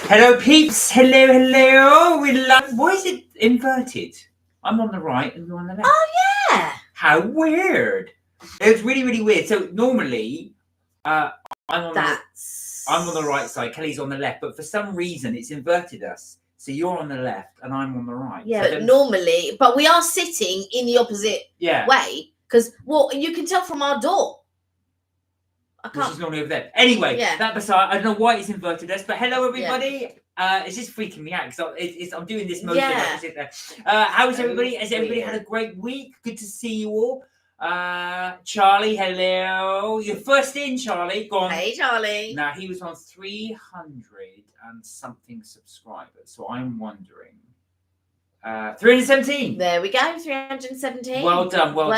Hello, peeps. Hello. Why is it inverted? I'm on the right and you're on the left. Oh, yeah. How weird. It's really weird. So normally, I'm on the right side, Kelly's on the left, but for some reason it's inverted us. So you're on the left and I'm on the right. Yeah, so but normally, but we are sitting in the opposite way because, well, you can tell from our door. Which is normally over there. Anyway, that beside, I don't know why it's inverted us, but hello everybody. It's just freaking me out because I'm doing this motion. How is everybody? Has everybody had a great week? Good to see you all. Charlie, hello. You're first in, Charlie. Go on. Hey, Charlie. Now he was on 300 and something subscribers, so I'm wondering. 317. There we go, 317. Well done. Well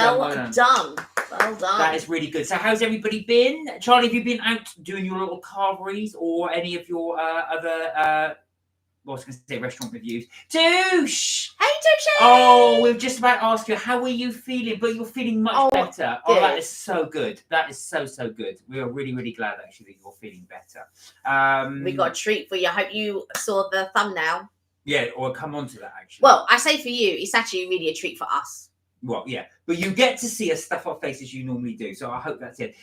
done. That is really good. So how's everybody been? Charlie, have you been out doing your little carveries or any of your other I was going to say restaurant reviews? Douche! Hey, Douche! Oh, we were just about to ask you, how are you feeling? But you're feeling much better. Good. Oh, that is so good. That is so good. We are really glad actually that you're feeling better. We got a treat for you. I hope you saw the thumbnail. Yeah, or come on to that actually. Well, I say for you, it's actually really a treat for us. Well, yeah, but you get to see us stuff our faces you normally do, so I hope that's it.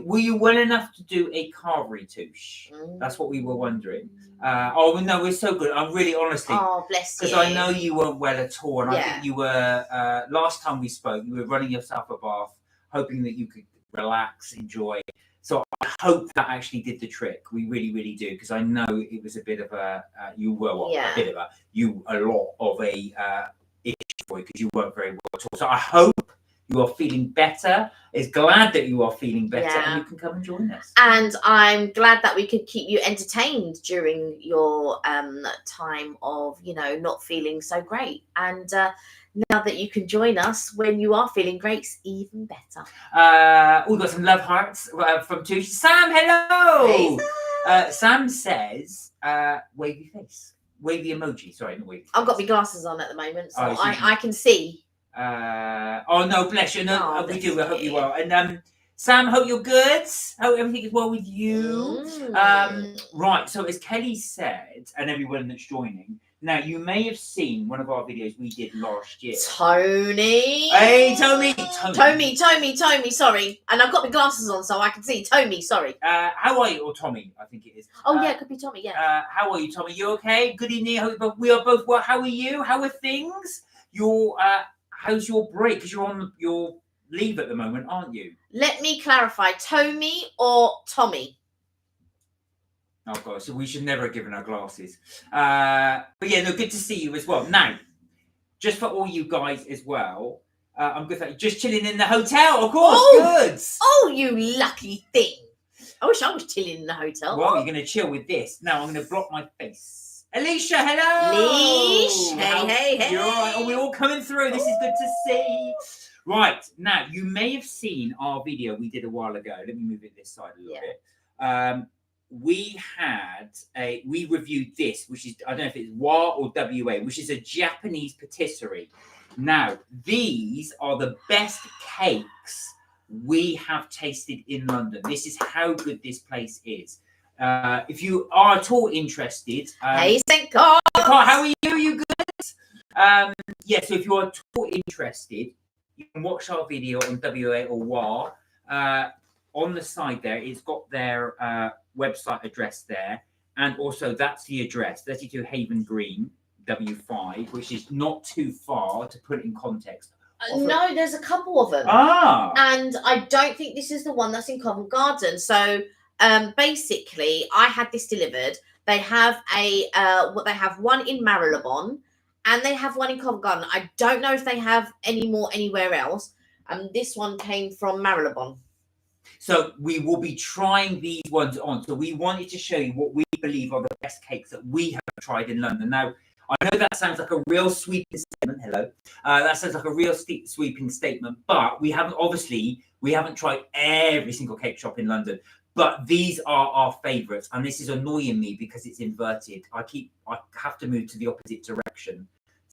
Were you well enough to do a carvery, Touche? That's what we were wondering. Oh no, we're so good. I'm really honestly. Oh, bless you. Because I know you weren't well at all, and I think you were. Last time we spoke, you were running yourself a bath, hoping that you could relax, enjoy. So I hope that actually did the trick. We really do, because I know it was a bit of a. You were a lot of a. Because you weren't very well at all. So I hope you are feeling better. Is glad that you are feeling better and you can come and join us. And I'm glad that we could keep you entertained during your time of, not feeling so great. And now that you can join us when you are feeling great, it's even better. We've got some love hearts from Touche. Sam, hello! Hey, Sam. Sam says, wavy face. Wavy emoji, sorry, not wavy. I've got my glasses on at the moment, so I can see. Oh no, bless you. No, we do. I hope you are. And Sam, hope you're good. Hope everything is well with you. Right. So as Kelly said, and everyone that's joining, now you may have seen one of our videos we did last year. Tony. Hey, Tommy. Sorry, and I've got my glasses on, so I can see. Tommy, sorry. How are you, or Tommy? I think it is. Oh yeah, it could be Tommy. Yeah. How are you, Tommy? You okay? Good evening. We are both well. How are you? How are things? How's your break? Because you're on your leave at the moment, aren't you? Let me clarify. Tommy or Tommy? Oh God, so we should never have given our glasses. But yeah, no, good to see you as well. Now, just for all you guys as well, I'm good. Just chilling in the hotel, of course. Good. Oh, you lucky thing. I wish I was chilling in the hotel. Well, you're going to chill with this. Now, I'm going to block my face. Alicia, hello. Leash. Hey. You're all right. Oh, we're all coming through. This is good to see. Right. Now, you may have seen our video we did a while ago. Let me move it this side a little bit. We reviewed this, which is, I don't know if it's WA or WA, which is a Japanese patisserie. Now, these are the best cakes we have tasted in London. This is how good this place is. If you are at all interested, hey, St. Carl, how are you? You good? So if you are at all interested, you can watch our video on WA or WA. On the side there, it's got their website address there, and also that's the address, 32 Haven Green, W5, which is not too far to put it in context. No, there's a couple of them. And I don't think this is the one that's in Covent Garden. So basically, I had this delivered. They have they have one in Marylebone, and they have one in Covent Garden. I don't know if they have any more anywhere else. And this one came from Marylebone. So we will be trying these ones on. So we wanted to show you what we believe are the best cakes that we have tried in London. Now, I know that sounds like a real sweeping statement. Hello. That sounds like a real sweeping statement, but we haven't tried every single cake shop in London. But these are our favourites, and this is annoying me because it's inverted. I have to move to the opposite direction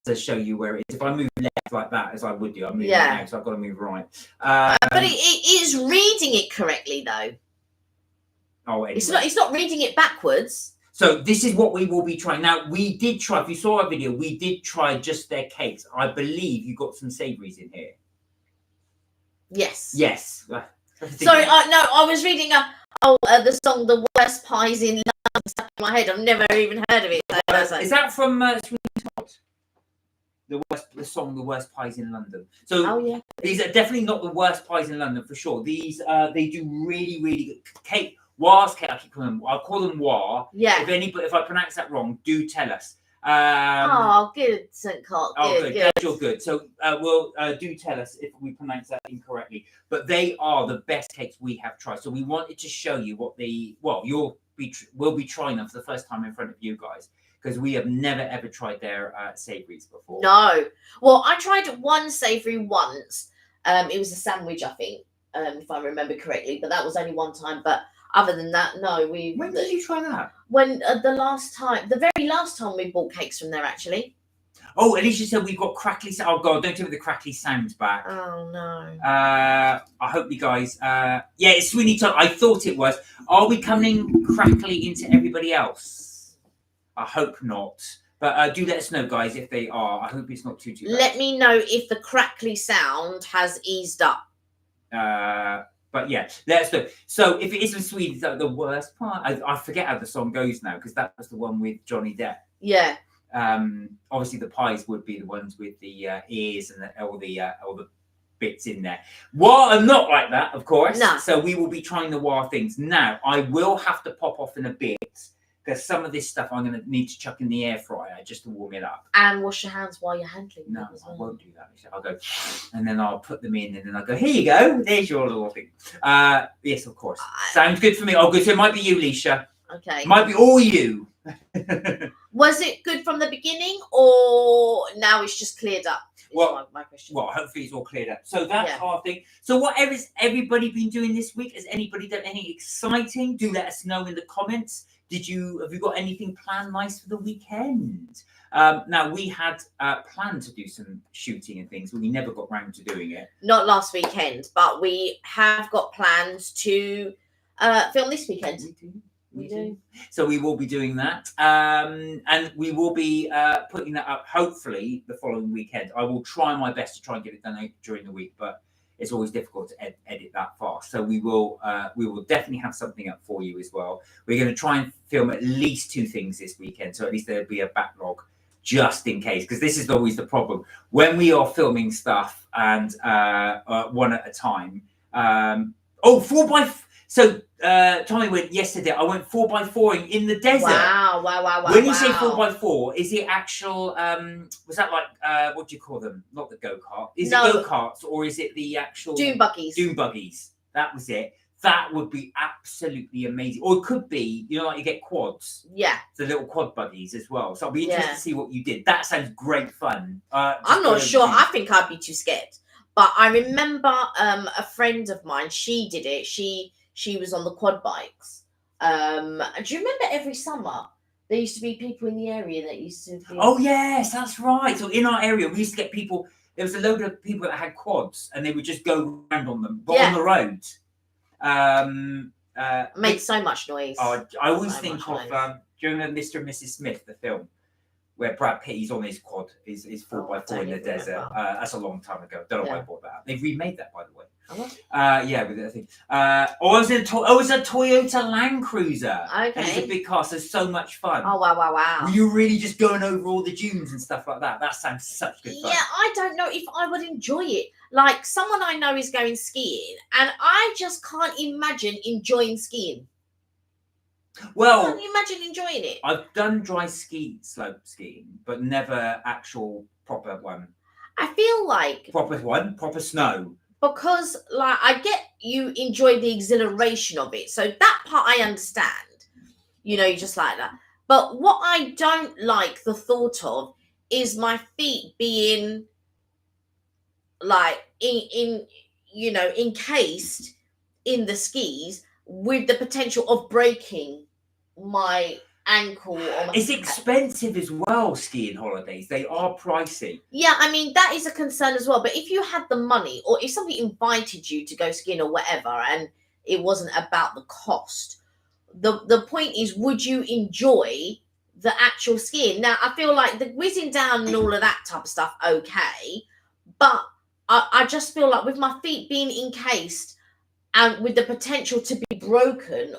to show you where it is. If I move left like that, as I would do, I'm moving now, so I've got to move right. But it is reading it correctly, though. Oh, anyway. It's not reading it backwards. So this is what we will be trying. Now, we did try, if you saw our video, we did try just their cakes. I believe you got some savouries in here. Yes. Yes. Sorry, no, I was reading the song "The Worst Pies in London" stuck in my head. I've never even heard of it. So is that from Sweeney Todd? The song "The Worst Pies in London." So yeah, these are definitely not the worst pies in London for sure. These they do really good cake. War's cake. I'll call them War. Yeah. If I pronounce that wrong, do tell us. Good, St. Cock. Good. Glad you're good. So we'll do tell us if we pronounce that incorrectly. But they are the best cakes we have tried. So we wanted to show you what we'll be trying them for the first time in front of you guys, because we have never ever tried their savouries before. No. Well, I tried one savoury once. It was a sandwich, I think, if I remember correctly. But that was only one time. But other than that, no. When did you try that? When the very last time we bought cakes from there, actually. Oh, Alicia said we've got crackly. Oh God, don't tell me the crackly sounds back. Oh no. I hope you guys. Yeah, it's Sweeney Todd. I thought it was. Are we coming crackly into everybody else? I hope not. But do let us know, guys, if they are. I hope it's not too bad. Let me know if the crackly sound has eased up. But yeah, let us know. So if it isn't Sweden, the worst part. I forget how the song goes now, because that was the one with Johnny Depp. Yeah. Obviously the pies would be the ones with the ears and all the bits in there. Well, I'm not like that, of course. No. So we will be trying the War things. Now, I will have to pop off in a bit, because some of this stuff I'm going to need to chuck in the air fryer just to warm it up. And wash your hands while you're handling. No, I won't do that. I'll go, and then I'll put them in, and then I'll go, here you go. There's your little thing. Yes, of course. Sounds good for me. Oh, good. So it might be you, Leisha. Okay. Might be all you. Was it good from the beginning, or now it's just cleared up? Well, my question. Well, hopefully it's all cleared up. So that's our thing. So what has everybody been doing this week? Has anybody done anything exciting? Do let us know in the comments. Have you got anything planned nice for the weekend? Now, we had planned to do some shooting and things, but we never got round to doing it. Not last weekend, but we have got plans to film this weekend. We do. So we will be doing that. And we will be putting that up, hopefully, the following weekend. I will try my best to try and get it done during the week, but it's always difficult to edit that fast. So we will definitely have something up for you as well. We're going to try and film at least 2 things this weekend, so at least there'll be a backlog just in case, because this is always the problem when we are filming stuff and one at a time. 4x. So Tommy went yesterday. I went 4x4 in the desert. Wow. When you say 4x4, is it actual? Was that like what do you call them? Not the go-kart. Is it go-karts, or is it the actual dune buggies? Dune buggies. That was it. That would be absolutely amazing. Or it could be, like you get quads. Yeah. The little quad buggies as well. So I'll be interested to see what you did. That sounds great fun. I'm not sure. I think I'd be too scared. But I remember a friend of mine. She did it. She was on the quad bikes. Do you remember every summer there used to be people in the area that used to be... Oh, yes, that's right. So in our area, we used to get people... There was a load of people that had quads, and they would just go around on them, but on the road. Made so much noise. I always think of... do you remember Mr. and Mrs. Smith, the film? Where Brad Pitt, he's on his quad, is 4x4 in the desert. That's a long time ago. Don't know why I bought that out. They've remade that, by the way. Yeah, with that thing. It was a Toyota Land Cruiser. Okay. And it's a big car, so much fun. Oh, wow. Were you really just going over all the dunes and stuff like that? That sounds such good fun. Yeah, I don't know if I would enjoy it. Like, someone I know is going skiing, and I just can't imagine enjoying skiing. Well, can't you imagine enjoying it? I've done dry slope skiing, but never actual proper one. I feel like... Proper snow. Because, like, I get you enjoy the exhilaration of it. So that part I understand. You just like that. But what I don't like the thought of is my feet being, like, encased in the skis with the potential of breaking my ankle. It's expensive as well, skiing holidays. They are pricey. Yeah, I mean, that is a concern as well. But if you had the money, or if somebody invited you to go skiing or whatever, and it wasn't about the cost, the point is, would you enjoy the actual skiing? Now, I feel like the whizzing down and all of that type of stuff, okay, but I just feel like with my feet being encased and with the potential to be broken,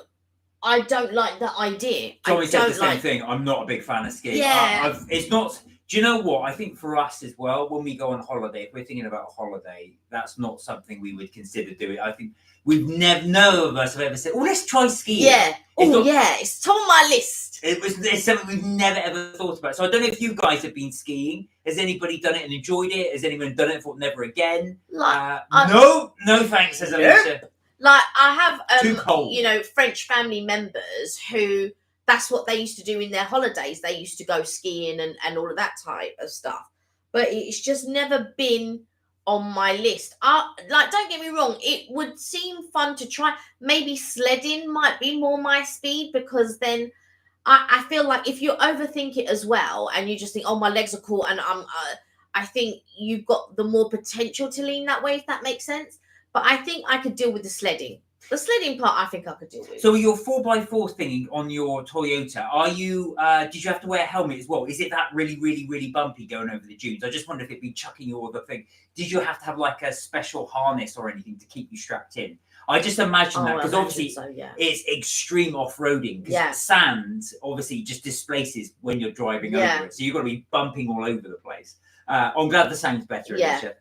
I don't like that idea. Tommy said the same thing. I'm not a big fan of skiing. Yeah. It's not. Do you know what? I think for us as well, when we go on holiday, if we're thinking about a holiday, that's not something we would consider doing. I think we've never, none of us have ever said, "Oh, let's try skiing." Yeah. Oh, yeah. It's on my list. It's something we've never ever thought about. So I don't know if you guys have been skiing. Has anybody done it and enjoyed it? Has anyone done it and thought never again? No, thanks, says Alicia. Like I have, Too cold. You know, French family members who that's what they used to do in their holidays. They used to go skiing and all of that type of stuff. But it's just never been on my list. Like, don't get me wrong, it would seem fun to try. Maybe sledding might be more my speed, because then I feel like if you overthink it as well and you just think, oh, my legs are cool, and I think you've got the more potential to lean that way, if that makes sense. But I think I could deal with the sledding. The sledding part, I think I could deal with. So your 4x4 thing on your Toyota, are you? Did you have to wear a helmet as well? Is it that really, really, really bumpy going over the dunes? I just wonder if it'd be chucking you or the thing. Did you have to have like a special harness or anything to keep you strapped in? I just imagine that, because obviously it's extreme off-roading. Because sand obviously just displaces when you're driving over it, so you've got to be bumping all over the place. I'm glad the sound's better, Alicia.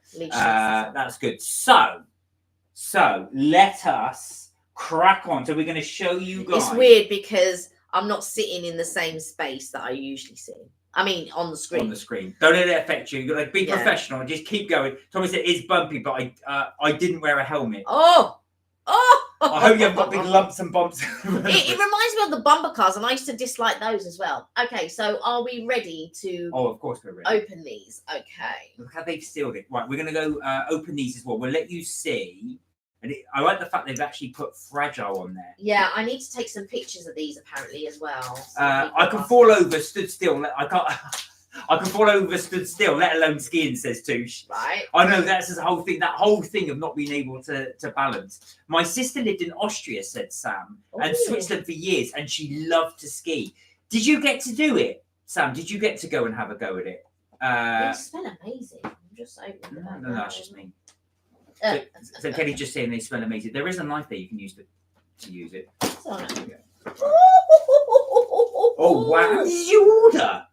That's good. So let us crack on. So we're going to show you guys. It's weird because I'm not sitting in the same space that I usually sit. I mean, on the screen. On the screen. Don't let it affect you. You've got to be professional and just keep going. Tommy said it's bumpy, but I didn't wear a helmet. Oh! I hope you haven't got big lumps and bumps. It reminds me of the bumper cars, and I used to dislike those as well. Okay, so are we ready to? Oh, of course we're ready. Open these. Okay. Look how they've sealed it. Right, we're going to go open these as well. We'll let you see. And I like the fact they've actually put fragile on there. Yeah, I need to take some pictures of these apparently as well. So I can fall over, stood still. I can't. I can fall over, stood still, let alone skiing, says Touche. Right. I know that's the whole thing. That whole thing of not being able to balance. My sister lived in Austria, said Sam, and Switzerland for years, and she loved to ski. Did you get to do it, Sam? Did you get to go and have a go at it? They smell amazing. I'm just opening them. No, that's just me. So Kelly's just saying they smell amazing. There is a knife there you can use to use it. Sorry. Oh wow! What did you order?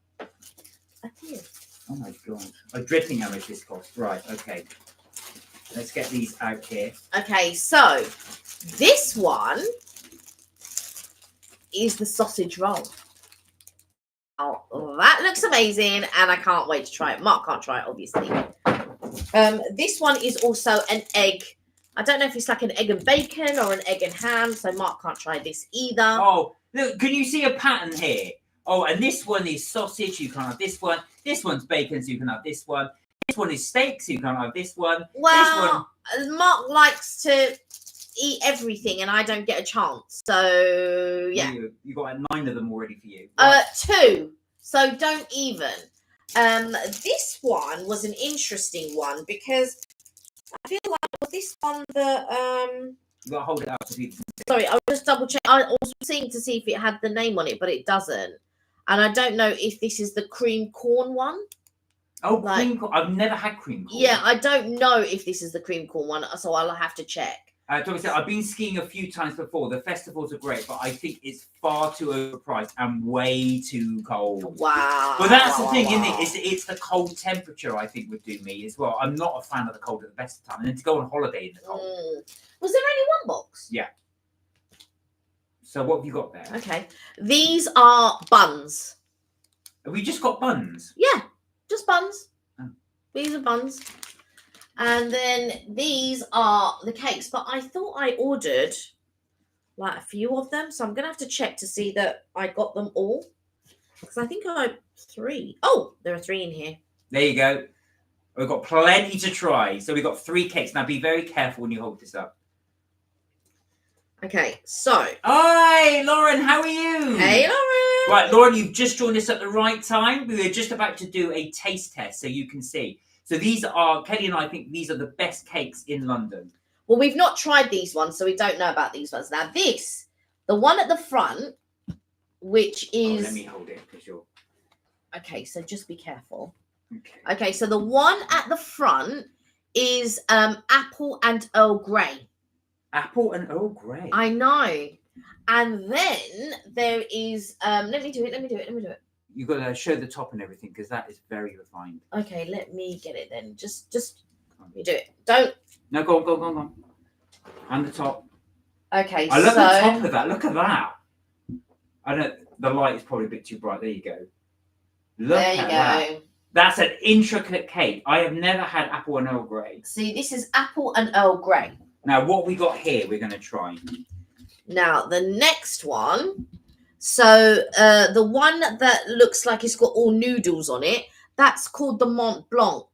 I did. Oh my god! I dread thinking how much this cost. Right. Okay. Let's get these out here. Okay, so this one is the sausage roll. Oh, that looks amazing, and I can't wait to try it. Mark can't try it, obviously. This one is also an egg. I don't know if it's like an egg and bacon or an egg and ham, so Mark can't try this either. Oh, look, can you see a pattern here? Oh, and this one is sausage, you can't have this one. This one's bacon, so you can have this one. This one is steak, so you can't have this one. Well, this one... Mark likes to eat everything, and I don't get a chance. So, yeah. You got 9 of them already for you. Right. 2. So don't even. This one was an interesting one because I feel like this one the You gotta hold it up so people can see. Sorry, I'll just double check. I was seeing to see if it had the name on it, but it doesn't. And I don't know if this is the cream corn one. Oh, cream corn. I've never had cream corn. Yeah, I don't know if this is the cream corn one, so I'll have to check. Tommy said, I've been skiing a few times before. The festivals are great, but I think it's far too overpriced and way too cold. Wow. But that's the thing, isn't it? It's the cold temperature, I think, would do me as well. I'm not a fan of the cold at the best of time. And then to go on holiday in the cold. Was there only one box? Yeah. So what have you got there? Okay. These are buns. Have we just got buns? Yeah, just buns. Oh. These are buns. And then these are the cakes. But I thought I ordered like a few of them. So I'm going to have to check to see that I got them all. Because I think I had 3. Oh, there are 3 in here. There you go. We've got plenty to try. So we've got 3 cakes. Now be very careful when you hold this up. Okay, so. Hi, Lauren. How are you? Hey, Lauren. Right, Lauren, you've just joined us at the right time. We were just about to do a taste test so you can see. So these are, Kelly and I think these are the best cakes in London. Well, we've not tried these ones, so we don't know about these ones. Now, the The one at the front, which is... let me hold it because you're... Okay, so just be careful. Okay. Okay, so the one at the front is apple and Earl Grey. Apple and Earl Grey. I know. And then there is... let me do it. You've got to show the top and everything because that is very refined. Okay, let me get it then. Just let me do it. Don't... No, go on. And the top. Okay, I love the top of that. Look at that. I know the light is probably a bit too bright. There you go. Look there you at go. That. That's an intricate cake. I have never had apple and Earl Grey. See, this is apple and Earl Grey. Now, what we got here, we're going to try. Now, the next one. So, the one that looks like it's got all noodles on it, that's called the Mont Blanc.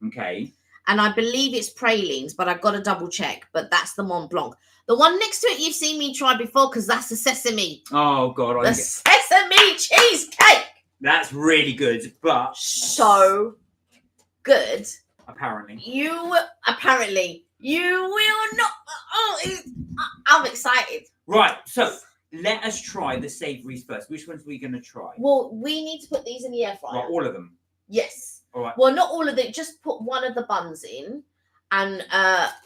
Okay. And I believe it's pralines, but I've got to double check. But that's the Mont Blanc. The one next to it, you've seen me try before because that's the sesame. Oh, God. The sesame cheesecake. That's really good, but... So good. Apparently. You will not... Oh, I'm excited. Right, so let us try the savouries first. Which ones are we going to try? Well, we need to put these in the air fryer. Right, all of them? Yes. All right. Well, not all of it. Just put one of the buns in and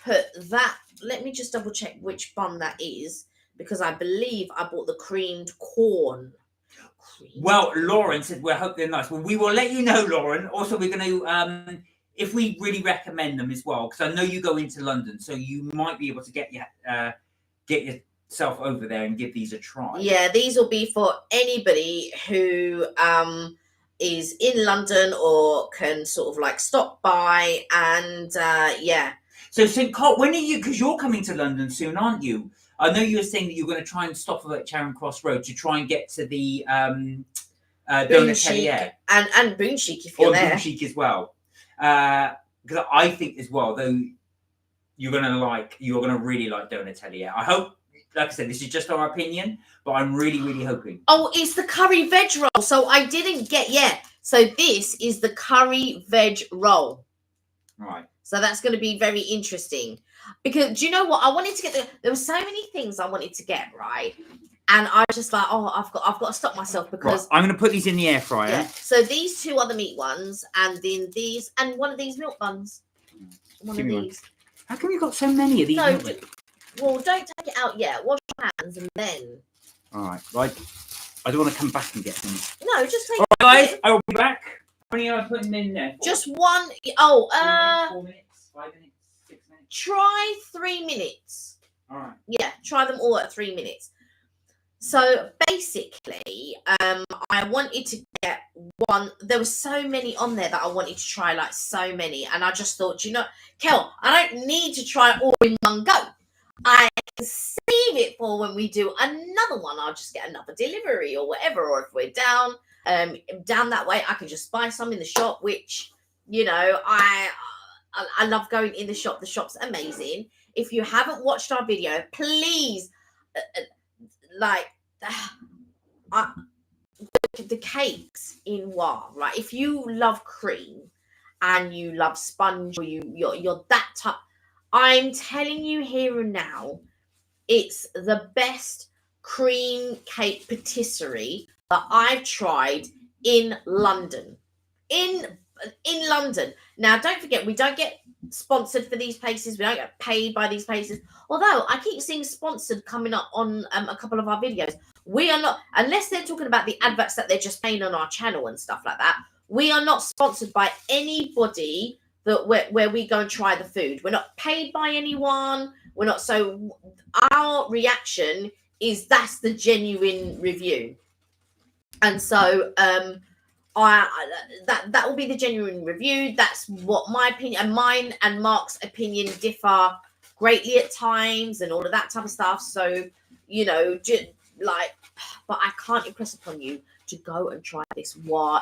put that. Let me just double check which bun that is because I believe I bought the creamed corn. Well, Lauren said, we hope they're nice. Well, we will let you know, Lauren. Also, we're going to, if we really recommend them as well, because I know you go into London, so you might be able to get yourself over there and give these a try. Yeah, these will be for anybody who is in London or can sort of like stop by and yeah. So Carl, when are you, because you're coming to London soon, aren't you? I know you were saying that you're going to try and stop at Charing Cross Road to try and get to the Donatelier. And Boon Chic if you're there. Or Boon Chic as well. Because I think as well, though, you're going to really like Donatelier. I hope, like I said, this is just our opinion, but I'm really, really hoping. Oh, it's the curry veg roll. So I didn't get, So this is the curry veg roll. Right. So that's going to be very interesting. Because do you know what? I wanted to get there were so many things I wanted to get, right? And I was just like, oh, I've got to stop myself because I'm going to put these in the air fryer. Yeah. So these two are the meat ones, and then these, and one of these milk buns. One of these. How come you got so many of these? No, well, don't take it out yet. Wash your hands and then. All right. Right. I don't want to come back and get them. No, just take. All right, guys. I will be back. How many are I putting in there? Just one. Oh, 4 minutes, 5 minutes, 6 minutes. Try 3 minutes. All right. Yeah, try them all at 3 minutes. So basically, I wanted to get one. There were so many on there that I wanted to try, like so many. And I just thought, Kel, I don't need to try all in one go. I can save it for when we do another one. I'll just get another delivery or whatever. Or if we're down that way, I can just buy some in the shop, which, I love going in the shop. The shop's amazing. If you haven't watched our video, please, the cakes in Wa, right? If you love cream and you love sponge, or you're that type, I'm telling you here and now, it's the best cream cake patisserie that I've tried in London. In London. Now, don't forget, we don't get sponsored for these places. We don't get paid by these places. Although I keep seeing sponsored coming up on a couple of our videos. We are not, unless they're talking about the adverts that they're just playing on our channel and stuff like that. We are not sponsored by anybody where we go and try the food. We're not paid by anyone. We're not. So our reaction is that's the genuine review. And so that will be the genuine review. That's what my opinion, and mine and Mark's opinion differ greatly at times and all of that type of stuff. So, but I can't impress upon you to go and try this.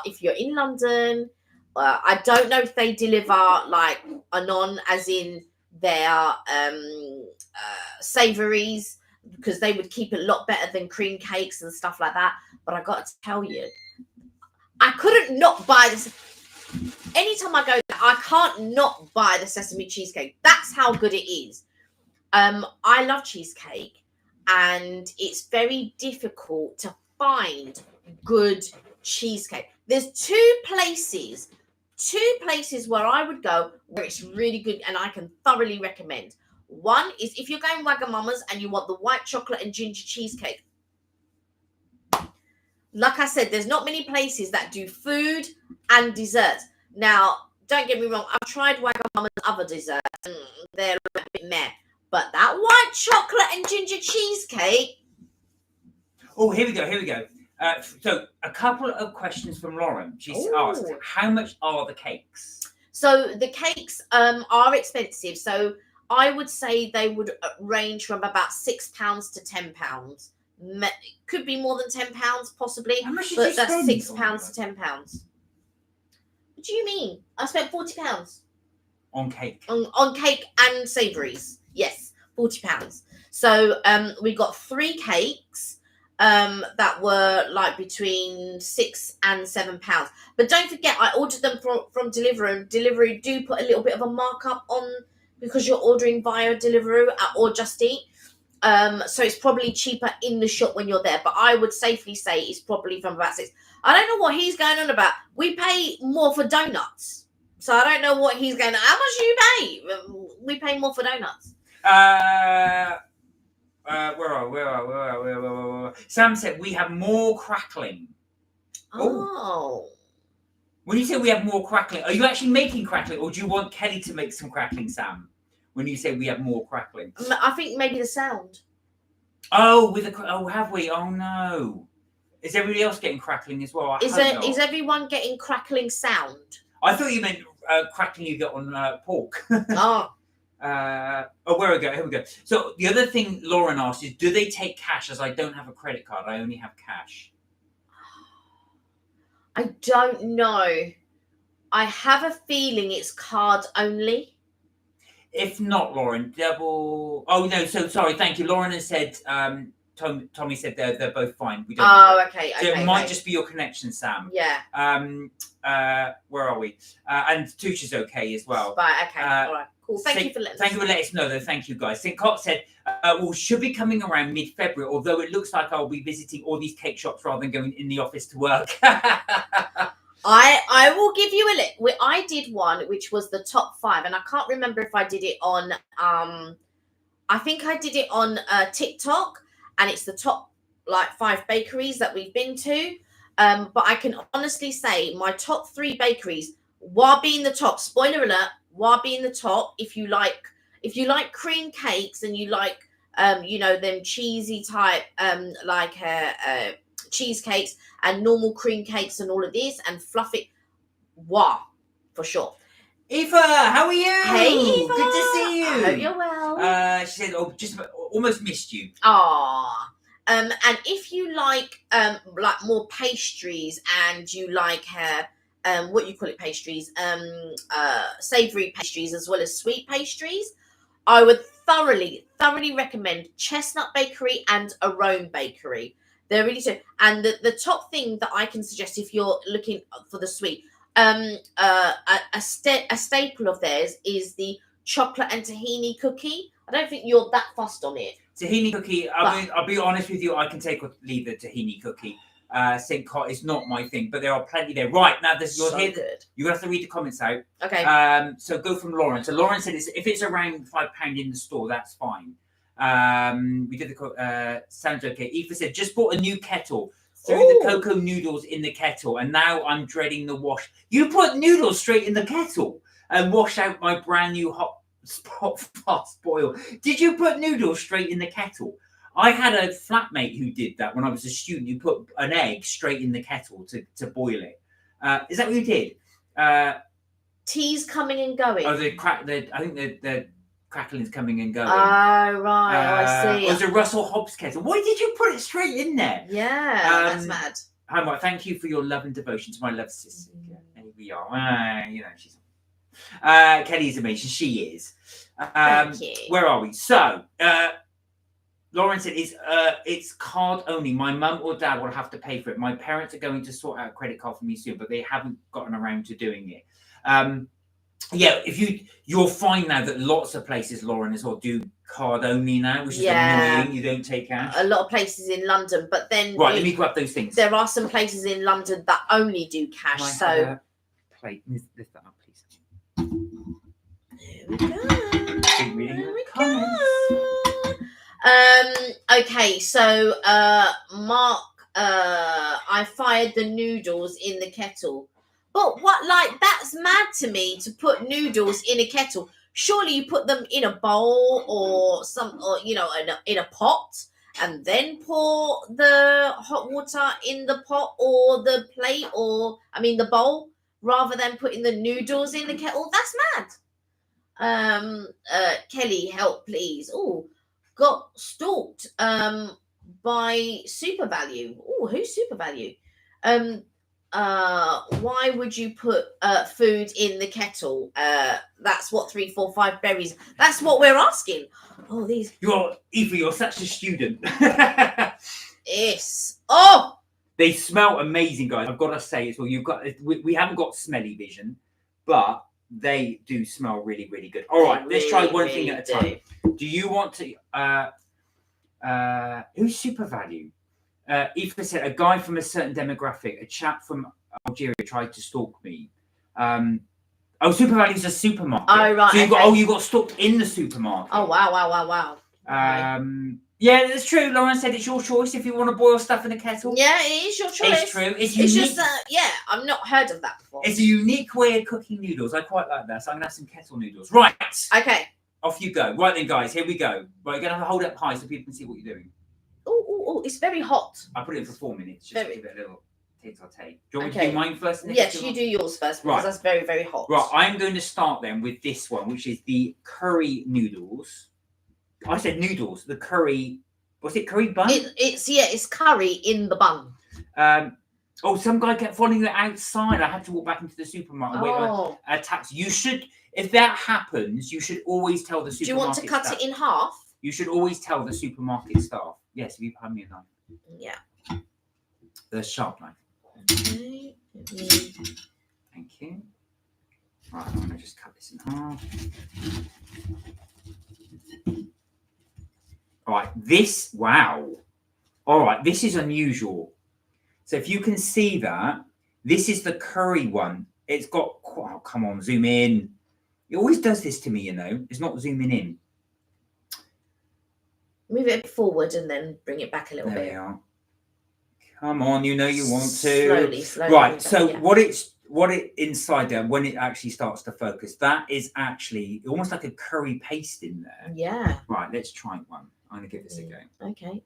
If you're in London, I don't know if they deliver like anon, as in their savouries, because they would keep it a lot better than cream cakes and stuff like that. But I got to tell you, I couldn't not buy this. Anytime I go there, I can't not buy the sesame cheesecake. That's how good it is. I love cheesecake. and it's very difficult to find good cheesecake. There's two places where I would go where it's really good and I can thoroughly recommend. One is if you're going Wagamama's and you want the white chocolate and ginger cheesecake. Like I said, there's not many places that do food and desserts. Now, don't get me wrong, I've tried Wagamama's other desserts and they're a bit meh. But that white chocolate and ginger cheesecake. Oh, here we go. So a couple of questions from Lauren. She's asked, how much are the cakes? So the cakes are expensive. So I would say they would range from about £6 to £10. Could be more than £10, possibly. How much but that's £6 to £10. What do you mean? I spent £40 on cake. On cake and savouries. Yes, £40. So we got 3 cakes that were like between £6 and £7. But don't forget, I ordered them from Deliveroo. Deliveroo do put a little bit of a markup on because you're ordering via Deliveroo or Just Eat. So it's probably cheaper in the shop when you're there. But I would safely say it's probably from about 6. I don't know what he's going on about. We pay more for donuts. So I don't know what he's going on. How much do you pay? We pay more for donuts. Where? Sam said we have more crackling. Oh. When you say we have more crackling, are you actually making crackling, or do you want Kelly to make some crackling, Sam? When you say we have more crackling, I think maybe the sound. Oh, have we? Oh no! Is everybody else getting crackling as well? Is everyone getting crackling sound? I thought you meant crackling you get on pork. Oh. Here we go. So the other thing Lauren asked is, do they take cash? As I don't have a credit card, I only have cash. I don't know. I have a feeling it's card only. If not, Lauren, double. Oh no, so sorry. Thank you. Lauren has said. Tommy said they're both fine. We don't. Okay. So it might just be your connection, Sam. Yeah. Where are we? And Touch is okay as well. Right. Okay. All right. Cool. Thank you for letting us know, though. Thank you, guys. St. Cot said, should be coming around mid-February, although it looks like I'll be visiting all these cake shops rather than going in the office to work. I will give you a list. I did one which was the top 5, and I can't remember if I did it on I think I did it on TikTok, and it's the top 5 bakeries that we've been to. But I can honestly say my top 3 bakeries, Wabi in the top. Spoiler alert, Wabi in the top. If you like cream cakes and you like them cheesy type cheesecakes and normal cream cakes and all of this and fluffy, for sure. Eva, how are you? Hey, Eva. Good to see you. I hope you're well. She said, just almost missed you. And if you like more pastries and you like what you call it, pastries, savory pastries as well as sweet pastries, I would thoroughly recommend Chestnut Bakery and Arome Bakery. They're really good. And the top thing that I can suggest if you're looking for the sweet, a staple of theirs is the chocolate and tahini cookie. I don't think you're that fussed on it. Tahini cookie, I'll be honest with you, I can take or leave the tahini cookie. St. Cot is not my thing, but there are plenty there. Right, now you're so here. Good. You have to read the comments out. Okay. So go from Lauren. So Lauren said if it's around £5 in the store, that's fine. We did sounds okay. Eva said just bought a new kettle. Threw the cocoa noodles in the kettle, and now I'm dreading the wash. You put noodles straight in the kettle and wash out my brand new hot spot fast boil. Did you put noodles straight in the kettle? I had a flatmate who did that when I was a student. You put an egg straight in the kettle to boil it. Is that what you did? Tea's coming and going. Oh, I think the crackling's coming and going. Oh, right. I see. It was a Russell Hobbs kettle. Why did you put it straight in there? Yeah, that's mad. Hi, Mark. Thank you for your love and devotion to my love sister. Here we are. She's Kelly's amazing. She is. Thank you. Where are we? So, Lauren said, it's card only. My mum or dad will have to pay for it. My parents are going to sort out a credit card for me soon, but they haven't gotten around to doing it. Yeah, you'll find now that lots of places, Lauren, as well do card only now, which is annoying. You don't take cash. A lot of places in London, but then right, let me grab those things. There are some places in London that only do cash. Can I so have a plate. Lift that up, please. There we go. Keep reading the comments. Okay, so Mark, I fired the noodles in the kettle. But what, like, that's mad to me to put noodles in a kettle. Surely you put them in a bowl or you know, in a pot, and then pour the hot water in the pot or the plate, or I mean the bowl, rather than putting the noodles in the kettle. That's mad. Kelly, help please. Oh, got stalked by Super Value. Oh, who's Super Value? Why would you put food in the kettle? That's what 3, 4, 5 berries. That's what we're asking. Oh, these. You're such a student. Yes. Oh, they smell amazing, guys. I've got to say as well. We haven't got smelly vision, but they do smell really, really good. All right, let's try one thing at a time. Do you want to? Who's Super Value? Eva said, a guy from a certain demographic, a chap from Algeria tried to stalk me. Super Value's a supermarket. Oh, right. So you got stalked in the supermarket. Oh, wow. Yeah, that's true. Lauren said it's your choice if you want to boil stuff in a kettle. Yeah, it is your choice. It's true. It's just I've not heard of that before. It's a unique way of cooking noodles. I quite like that. So I'm going to have some kettle noodles. Right. Okay. Off you go. Right then, guys. Here we go. Right, you're going to have to hold it up high so people can see what you're doing. Oh, it's very hot. I put it in for 4 minutes just to give it a little tete-a-tete. Do you want me to do mine first? Yes, you do yours first because that's very, very hot. Right, I'm going to start then with this one, which is the curry noodles. I said noodles. The curry. Was it curry bun? It's curry in the bun. Some guy kept following you outside. I had to walk back into the supermarket. Oh. Wait, a taxi. You should, if that happens, you should always tell the supermarket. Do you want to cut it in half? You should always tell the supermarket staff. Yes, if you hand me a knife. Yeah. The sharp knife. Okay. Thank you. Right, I'm going to just cut this in half. All right, wow. All right, this is unusual. So if you can see that, this is the curry one. It's got, oh, come on, zoom in. It always does this to me, you know. It's not zooming in. Move it forward and then bring it back a little bit. There we are. Come on, you know you want to. Slowly. Right, so what it inside there, when it actually starts to focus, that is actually almost like a curry paste in there. Yeah. Right, let's try one. I'm going to give this a go. Okay.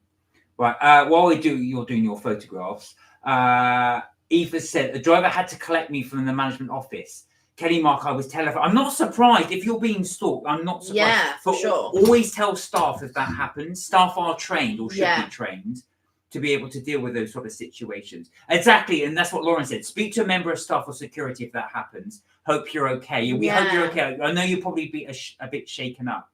Right, while you're doing your photographs, Eva said, the driver had to collect me from the management office. Kelly Mark, I was terrified. I'm not surprised if you're being stalked. I'm not surprised. Yeah, for sure. Always tell staff if that happens. Staff are trained or should be trained to be able to deal with those sort of situations. Exactly, and that's what Lauren said. Speak to a member of staff or security if that happens. Hope you're okay. We hope you're okay. I know you'll probably be a bit shaken up.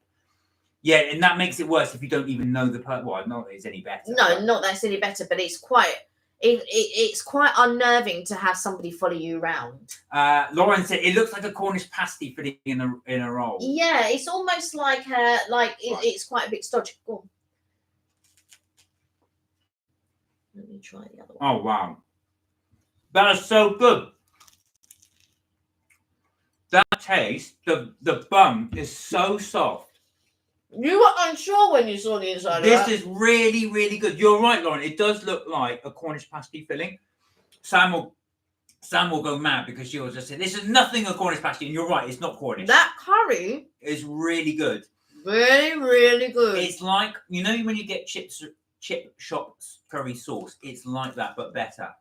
Yeah, and that makes it worse if you don't even know the person. Well, not that it's any better. No, not that it's any better, but it's quite... It's quite unnerving to have somebody follow you around. Lauren said it looks like a Cornish pasty fitting in a roll. Yeah, it's almost like it's quite a bit stodgy. Go on. Let me try the other one. Oh wow, that is so good. That taste, the bun is so soft. You were unsure when you saw the inside of that. This is really, really good. You're right, Lauren. It does look like a Cornish pasty filling. Sam will go mad because she'll just say, this is nothing a Cornish pasty. And you're right, it's not Cornish. That curry is really good. Really, really good. It's like, you know when you get chip shops curry sauce? It's like that, but better.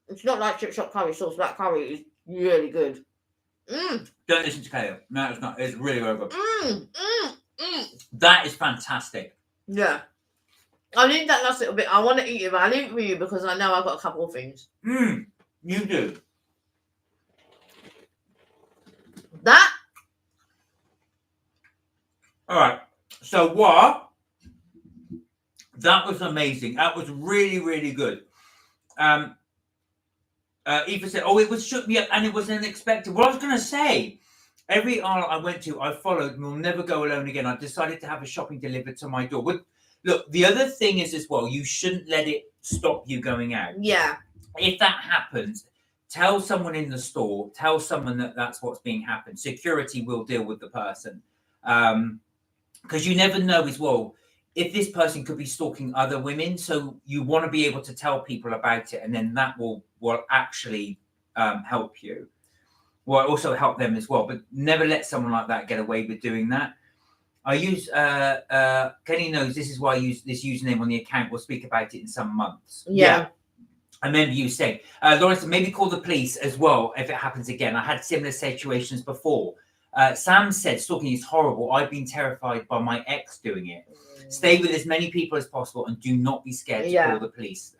It's not like chip shop curry sauce. That curry is really good. Don't listen to Kale. No, it's not. It's really very good. That is fantastic. Yeah. I need that last little bit. I want to eat it, but I leave it for you because I know I've got a couple of things. You do. That. All right. So what? That was amazing. That was really, really good. Eva said, "Oh, it was shook me up, and it was unexpected." What I was going to say, every aisle I went to, I followed, and will never go alone again. I decided to have a shopping delivered to my door. But look, the other thing is as well, you shouldn't let it stop you going out. Yeah. If that happens, tell someone in the store, tell someone that that's what's being happened. Security will deal with the person. Because you never know as well if this person could be stalking other women. So you want to be able to tell people about it, and then that will actually help you. Well, also help them as well. But never let someone like that get away with doing that. I use Kenny knows this is why I use this username on the account. We'll speak about it in some months. Yeah. I remember you saying, Lawrence, maybe call the police as well if it happens again. I had similar situations before. Sam said, stalking is horrible. I've been terrified by my ex doing it. Stay with as many people as possible and do not be scared to call the police.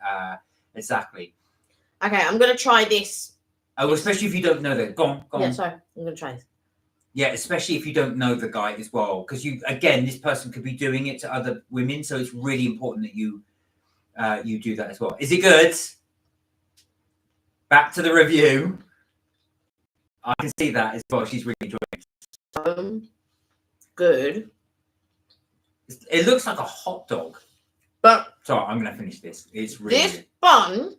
Exactly. Okay, I'm going to try this. Oh, especially if you don't know that. Go on. Yeah, sorry. I'm going to try this. Yeah, especially if you don't know the guy as well. Because this person could be doing it to other women. So it's really important that you do that as well. Is it good? Back to the review. I can see that as well. She's really enjoying it. Good. It looks like a hot dog. But sorry, I'm going to finish this. It's really this bun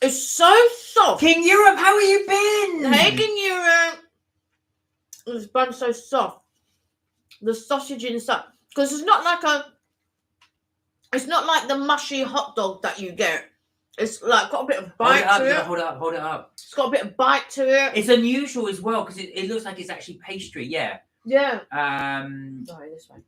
is so soft. King Europe, how have you been? Hey, King Europe. This bun's so soft. The sausage inside, because it's not like the mushy hot dog that you get. It's like got a bit of bite to it. Hold it up. It's got a bit of bite to it. It's unusual as well because it looks like it's actually pastry. Yeah. Yeah. Sorry, this way.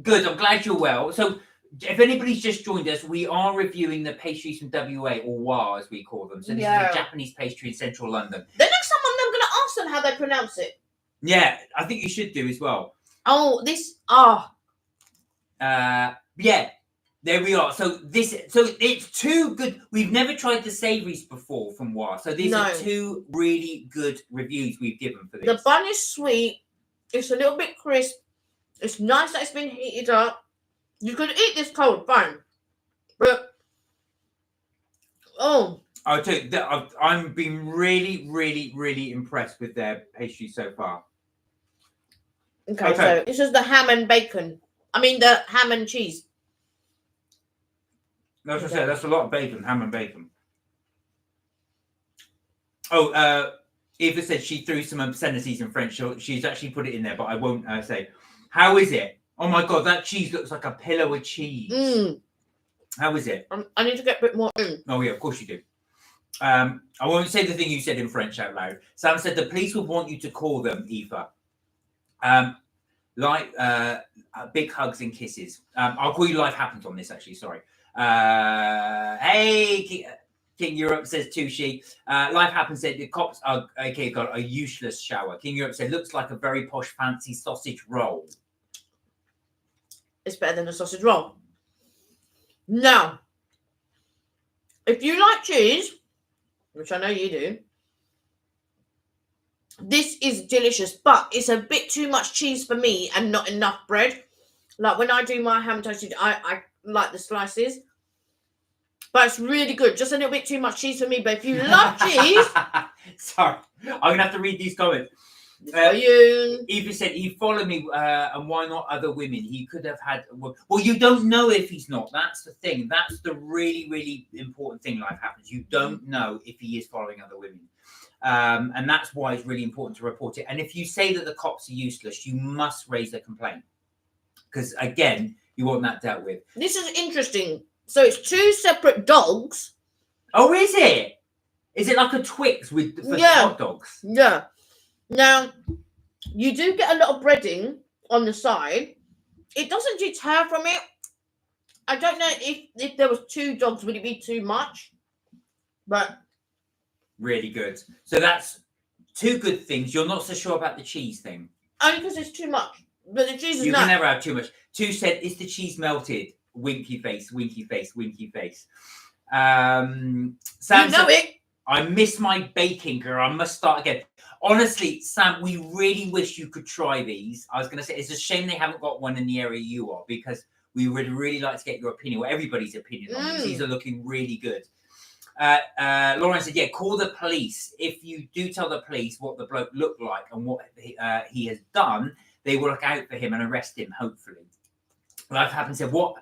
Good. I'm glad you're well. So, if anybody's just joined us, we are reviewing the pastries from WA, or WA as we call them. So this is a Japanese pastry in central London. The next time I'm going to ask them how they pronounce it. Yeah, I think you should do as well. Oh, yeah. There we are. So it's two good. We've never tried the savouries before from WA. So these are two really good reviews we've given for this. The bun is sweet. It's a little bit crisp. It's nice that it's been heated up. You could eat this cold, fine. But I'll tell you, I'm being really, really, really impressed with their pastry so far. Okay, so this is the ham and bacon. I mean the ham and cheese. That's what I said. That's a lot of bacon, ham and bacon. Oh, Eva said she threw some obscenities in French. She's actually put it in there, but I won't say. How is it? Oh my God, that cheese looks like a pillow of cheese. How is it? I need to get a bit more in. Oh yeah, of course you do. I won't say the thing you said in French out loud. Sam said the police would want you to call them, Eva. Big hugs and kisses. I'll call you Life Happens on this, actually. Sorry. Hey, King Europe says Tushi. Life Happens said the cops are got a useless shower. King Europe said looks like a very posh, fancy sausage roll. It's better than a sausage roll. Now, if you like cheese, which I know you do, this is delicious, but it's a bit too much cheese for me and not enough bread. Like when I do my ham toasted, I like the slices, but it's really good. Just a little bit too much cheese for me. But if you love cheese, sorry, I'm gonna have to read these comments. Eva said he followed me, and why not other women? He could have had. Well, you don't know if he's not. That's the thing. That's the really, really important thing. Life Happens. You don't know if he is following other women, and that's why it's really important to report it. And if you say that the cops are useless, you must raise a complaint because again, you want that dealt with. This is interesting. So it's two separate dogs. Oh, is it? Is it like a Twix for hot dogs? Yeah. Now, you do get a lot of breading on the side. It doesn't deter from it. I don't know if there was two dogs, would it be too much? But really good. So that's two good things. You're not so sure about the cheese thing. Only because it's too much. But the cheese is You can never have too much. Two said, is the cheese melted? Winky face, winky face, winky face. Sam said, it. I miss my baking, girl. I must start again. Honestly, Sam, we really wish you could try these. I was going to say, it's a shame they haven't got one in the area you are because we would really like to get your opinion, or everybody's opinion on these. These are looking really good. Lauren said, yeah, call the police. If you do tell the police what the bloke looked like and what he has done, they will look out for him and arrest him, hopefully. Life happened said, what?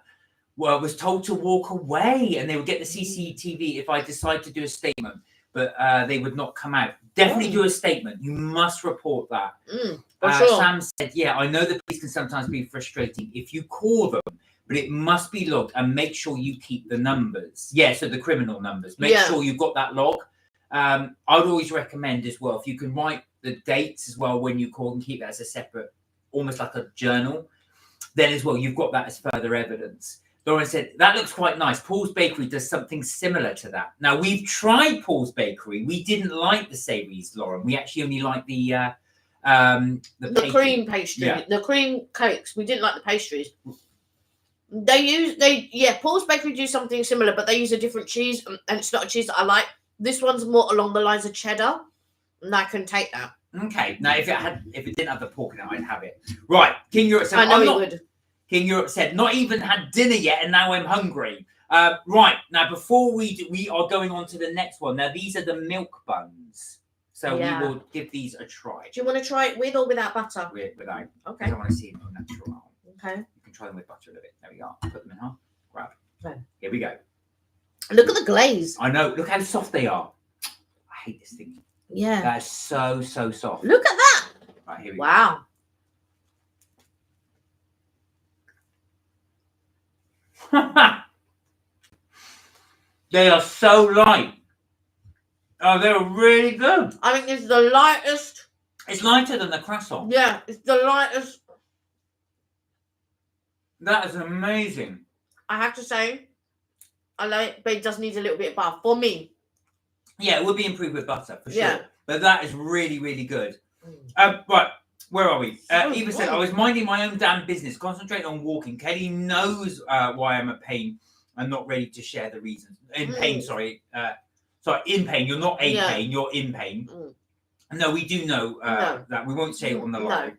Well, I was told to walk away and they would get the CCTV if I decide to do a statement, but they would not come out. Definitely do a statement. You must report that. Sure. Sam said, yeah, I know the police can sometimes be frustrating if you call them, but it must be logged and make sure you keep the numbers. Yeah, so the criminal numbers. Make sure you've got that log. I would always recommend as well, if you can write the dates as well when you call and keep that as a separate, almost like a journal, then as well, you've got that as further evidence. Lauren said, that looks quite nice. Paul's Bakery does something similar to that. Now, we've tried Paul's Bakery. We didn't like the savouries, Lauren. We actually only like the cream pastry, the cream cakes. We didn't like the pastries. Paul's Bakery do something similar, but they use a different cheese, and it's not a cheese that I like. This one's more along the lines of cheddar, and I can take that. Okay. Now, if it didn't have the pork in it, I'd have it. Right. King Europe said, I know it would. King Europe said, not even had dinner yet, and now I'm hungry. Right. Now, before we are going on to the next one. Now, these are the milk buns. So we will give these a try. Do you want to try it with or without butter? Without. Okay. I want to see it more natural. Okay. You can try them with butter a little bit. There we go. Put them in half. Grab. Okay. Here we go. Look at the glaze. I know. Look how soft they are. I hate this thing. Yeah. That's so soft. Look at that. Right, here we go. They are so light. Oh, they're really good. I think it's the lightest. It's lighter than the croissant. Yeah, it's the lightest. That is amazing. I have to say, I like it, but it does need a little bit of butter for me. Yeah, it would be improved with butter for sure. Yeah. But that is really, really good. Right, where are we? Eva said, I was minding my own damn business, concentrating on walking. Kelly knows why I'm a pain and not ready to share the reasons. In pain, sorry. In pain. You're not pain, you're in pain. No, we do know that. We won't say it on the live.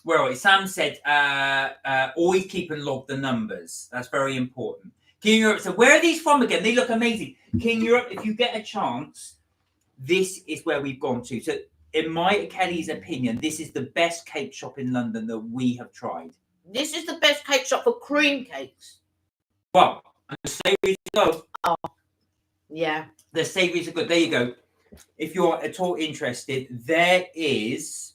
Where are we? Sam said, always keep and log the numbers. That's very important. King Europe said, where are these from again? They look amazing. King Europe, if you get a chance, this is where we've gone to. So, in Kelly's opinion, this is the best cake shop in London that we have tried. This is the best cake shop for cream cakes. Well, the savouries are good. Oh, yeah. The savouries are good. There you go. If you're at all interested, there is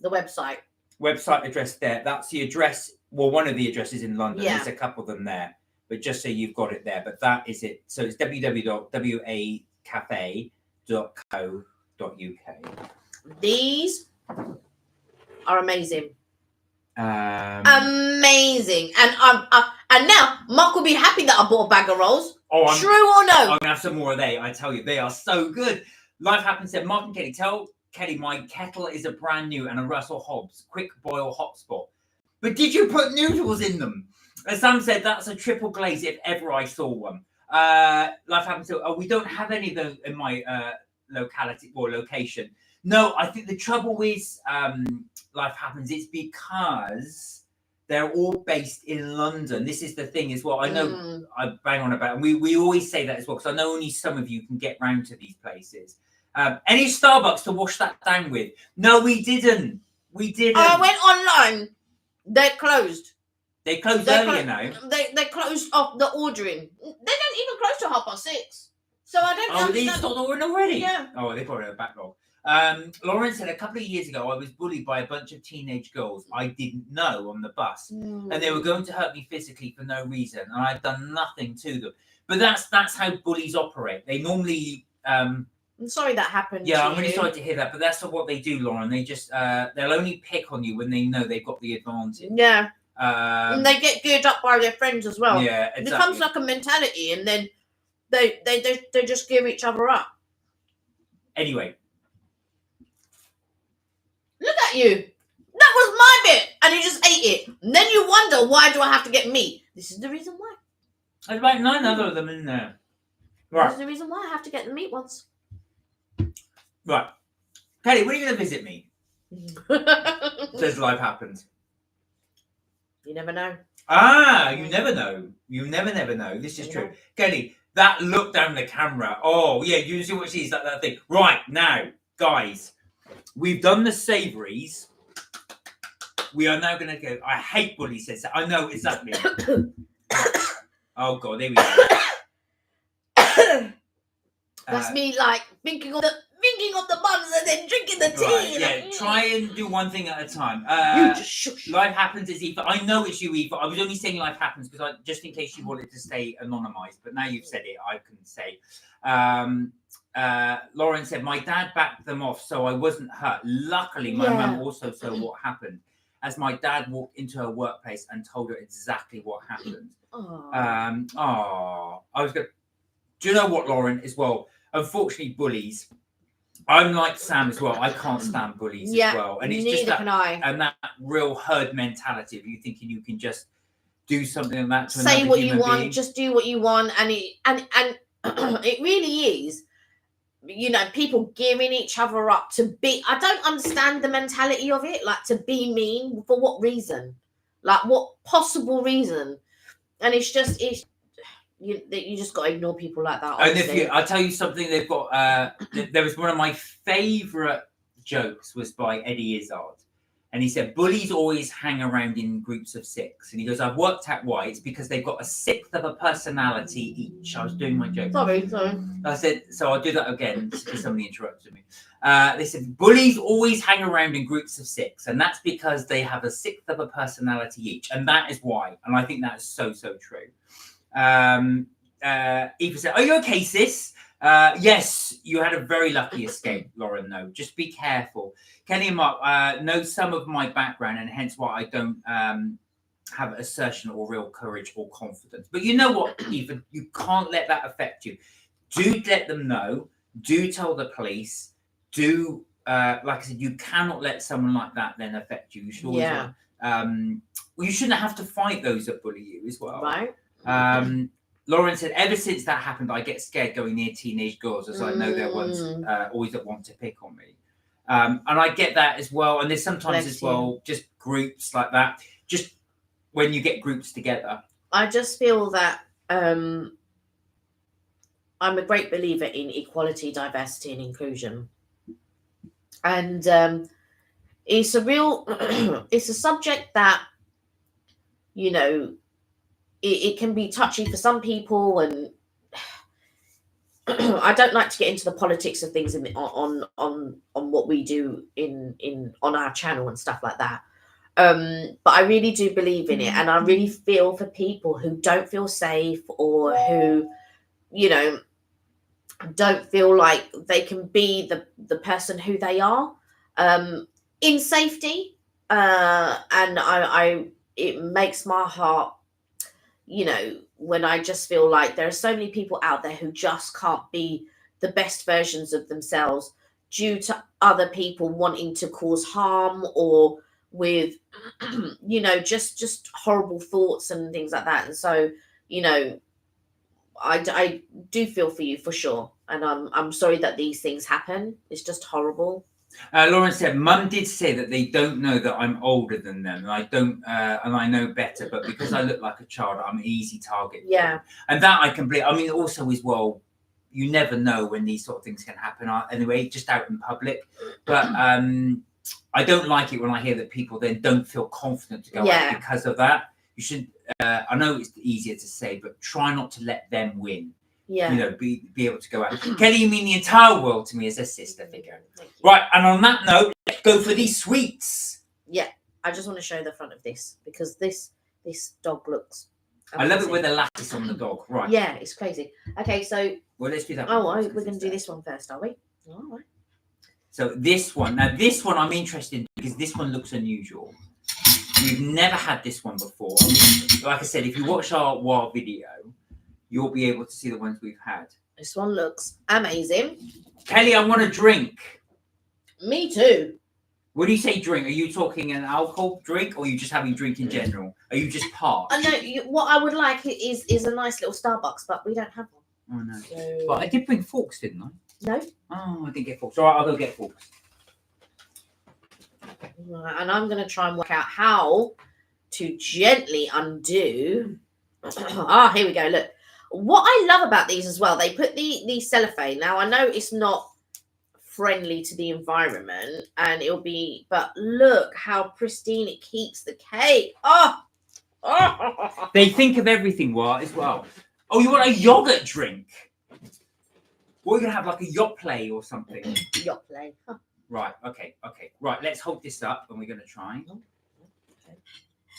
the website address there. That's the address. Well, one of the addresses in London. Yeah. There's a couple of them there. But just so you've got it there. But that is it. So it's www.wacafe.co.uk. These are amazing. Amazing. And now Mark will be happy that I bought a bag of rolls. Oh, true or no? I'm gonna have some more of they. I tell you, they are so good. Life Happens said, Mark and Kelly, tell Kelly my kettle is a brand new and a Russell Hobbs quick boil hotspot. But did you put noodles in them? As Sam said, that's a triple glaze if ever I saw one. Life Happens said, we don't have any of those in my locality or location. No, I think the trouble is Life Happens. It's because they're all based in London. This is the thing as well. I know I bang on about, and we always say that as well, because I know only some of you can get round to these places. Any Starbucks to wash that down with? No, we didn't. We didn't. I went online. They're closed. They closed earlier now. They closed off the ordering. They don't even close till 6:30. So I don't understand. They stopped ordering already? Yeah. Oh, they probably have a backlog. Lauren said, a couple of years ago, I was bullied by a bunch of teenage girls I didn't know on the bus. And they were going to hurt me physically for no reason. And I'd done nothing to them. But that's how bullies operate. They normally... I'm sorry that happened. Yeah, I'm really sorry to hear that. But that's what they do, Lauren. They just... they'll only pick on you when they know they've got the advantage. Yeah. And they get geared up by their friends as well. Yeah, exactly. It becomes like a mentality. And then they just gear each other up. Anyway. Look at you. That was my bit. And you just ate it. And then you wonder, why do I have to get meat? This is the reason why. There's about 9 other of them in there. Right. This is the reason why I have to get the meat ones. Right. Kelly, when are you going to visit me? Says Life Happens. You never know. You never know. You never know. This is true. Kelly, that look down the camera. Oh, yeah, you see what she's that thing. Right, now, guys, we've done the savouries. We are now going to go. I hate Bully says that. I know exactly. Oh, God, there we go. That's me, like, thinking of the buns and then drinking the tea. Right, yeah, try and do one thing at a time. You just shush. Life happens is Eva. I know it's you, Eva. I was only saying life happens because just in case you wanted to stay anonymised, but now you've said it, I can say. Lauren said, my dad backed them off, so I wasn't hurt. Luckily, my mum also saw what happened, as my dad walked into her workplace and told her exactly what happened. I was going. Do you know what, Lauren? As well, unfortunately, bullies. I'm like Sam as well. I can't stand bullies as well, and it's just that, and that real herd mentality of you thinking you can just do something like that. To say what you want, being. Just do what you want, and it really is. You know, people gearing each other up to be. I don't understand the mentality of it. Like, to be mean for what reason? Like, what possible reason? And it's just you just got to ignore people like that. Honestly. And I'll tell you something, they've got. There was one of my favourite jokes was by Eddie Izzard, and he said bullies always hang around in groups of 6, and he goes, I've worked out why. It's because they've got a 1/6 of a personality each. I was doing my joke. Sorry. I said, so I'll do that again because somebody interrupted me. They said bullies always hang around in groups of 6, and that's because they have a 1/6 of a personality each, and that is why. And I think that's so true. Eva said, are you okay, sis? Yes, you had a very lucky escape, Lauren. No, just be careful. Kenny and Mark know some of my background, and hence why I don't have assertion or real courage or confidence. But you know what, Eva, you can't let that affect you. Do let them know. Do tell the police. Do like I said, you cannot let someone like that then affect you. You should always, you shouldn't have to fight those that bully you as well. Right. Lauren said, ever since that happened, I get scared going near teenage girls, as I know they're ones always that want to pick on me. And I get that as well. And there's sometimes as well, just groups like that. Just when you get groups together. I just feel that I'm a great believer in equality, diversity, and inclusion. And it's a subject that, you know, it can be touchy for some people, and I don't like to get into the politics of things on what we do on our channel and stuff like that. But I really do believe in it, and I really feel for people who don't feel safe, or who, you know, don't feel like they can be the person who they are in safety. And it makes my heart, you know, when I just feel like there are so many people out there who just can't be the best versions of themselves due to other people wanting to cause harm, or with, you know, just horrible thoughts and things like that. And so, you know, I do feel for you for sure. And I'm sorry that these things happen. It's just horrible. Lauren said, Mum did say that they don't know that I'm older than them, and I don't, and I know better. But because I look like a child, I'm an easy target. Yeah, and that I can believe. I mean, also as well, you never know when these sort of things can happen. Anyway, just out in public. But I don't like it when I hear that people then don't feel confident to go out because of that. You should. I know it's easier to say, but try not to let them win. Yeah, you know, be able to go out. Kelly, you mean the entire world to me as a sister figure. Right, and on that note, let's go for these sweets. Yeah, I just want to show the front of this because this dog looks amazing. I love it with the lattice on the dog. Right. Yeah, it's crazy. Okay, so let's do that. We're going to do this one first, are we? All right. So this one I'm interested in because this one looks unusual. We've never had this one before. I mean, like I said, if you watch our wild video, you'll be able to see the ones we've had. This one looks amazing. Kelly, I want a drink. Me too. When you say drink, are you talking an alcohol drink, or are you just having drink in general? Are you just parched? No, what I would like is a nice little Starbucks, but we don't have one. Oh, no. So... But I did bring forks, didn't I? No. Oh, I didn't get forks. All right, I'll go get forks. Right, and I'm going to try and work out how to gently undo. Here we go. Look, what I love about these as well, they put the cellophane. Now I know it's not friendly to the environment, and it'll be, but look how pristine it keeps the cake. They think of everything as well. Oh, you want a yogurt drink? We're gonna have like a yacht play or something. Yacht play. Huh. Right. Okay. Right. Let's hold this up, and we're gonna try. Okay.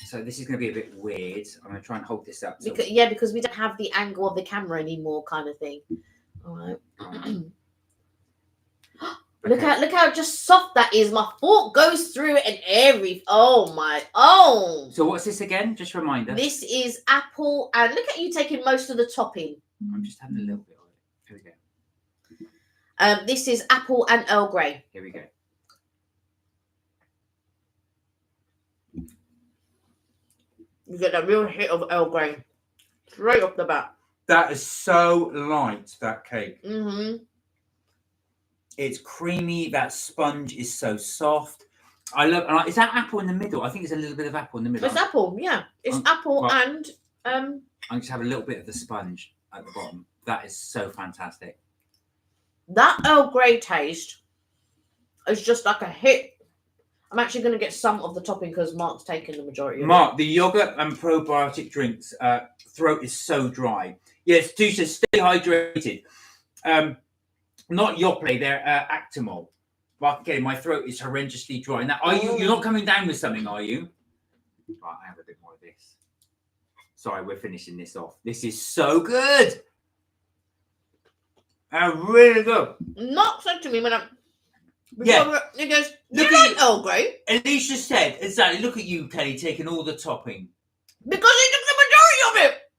So this is gonna be a bit weird. I'm gonna try and hold this up. Because we don't have the angle of the camera anymore, kind of thing. All right. Look how just soft that is. My fork goes through it and oh. So what's this again? Just remind us. This is apple, and look at you taking most of the topping. I'm just having a little bit of it. Here we go. This is apple and Earl Grey. Here we go. You get a real hit of Earl Grey straight off the bat. That is so light, that cake. Mm-hmm. It's creamy. That sponge is so soft. I love. Is that apple in the middle? I think there's a little bit of apple in the middle. It's apple, yeah. It's apple and I just have a little bit of the sponge at the bottom. That is so fantastic. That Earl Grey taste is just like a hit. I'm actually going to get some of the topping because Mark's taken the majority of Mark, the yogurt and probiotic drinks, throat is so dry. Yes, Tusha, stay hydrated. Not Yoplait, they're Actimol. But again, my throat is horrendously dry. Now, you're not coming down with something, are you? Right, I have a bit more of this. Sorry, we're finishing this off. This is so good. Really good. Mark said to me when he goes, look you like Earl Grey? Alicia said, exactly, look at you, Kelly, taking all the topping. Because he took the majority of it.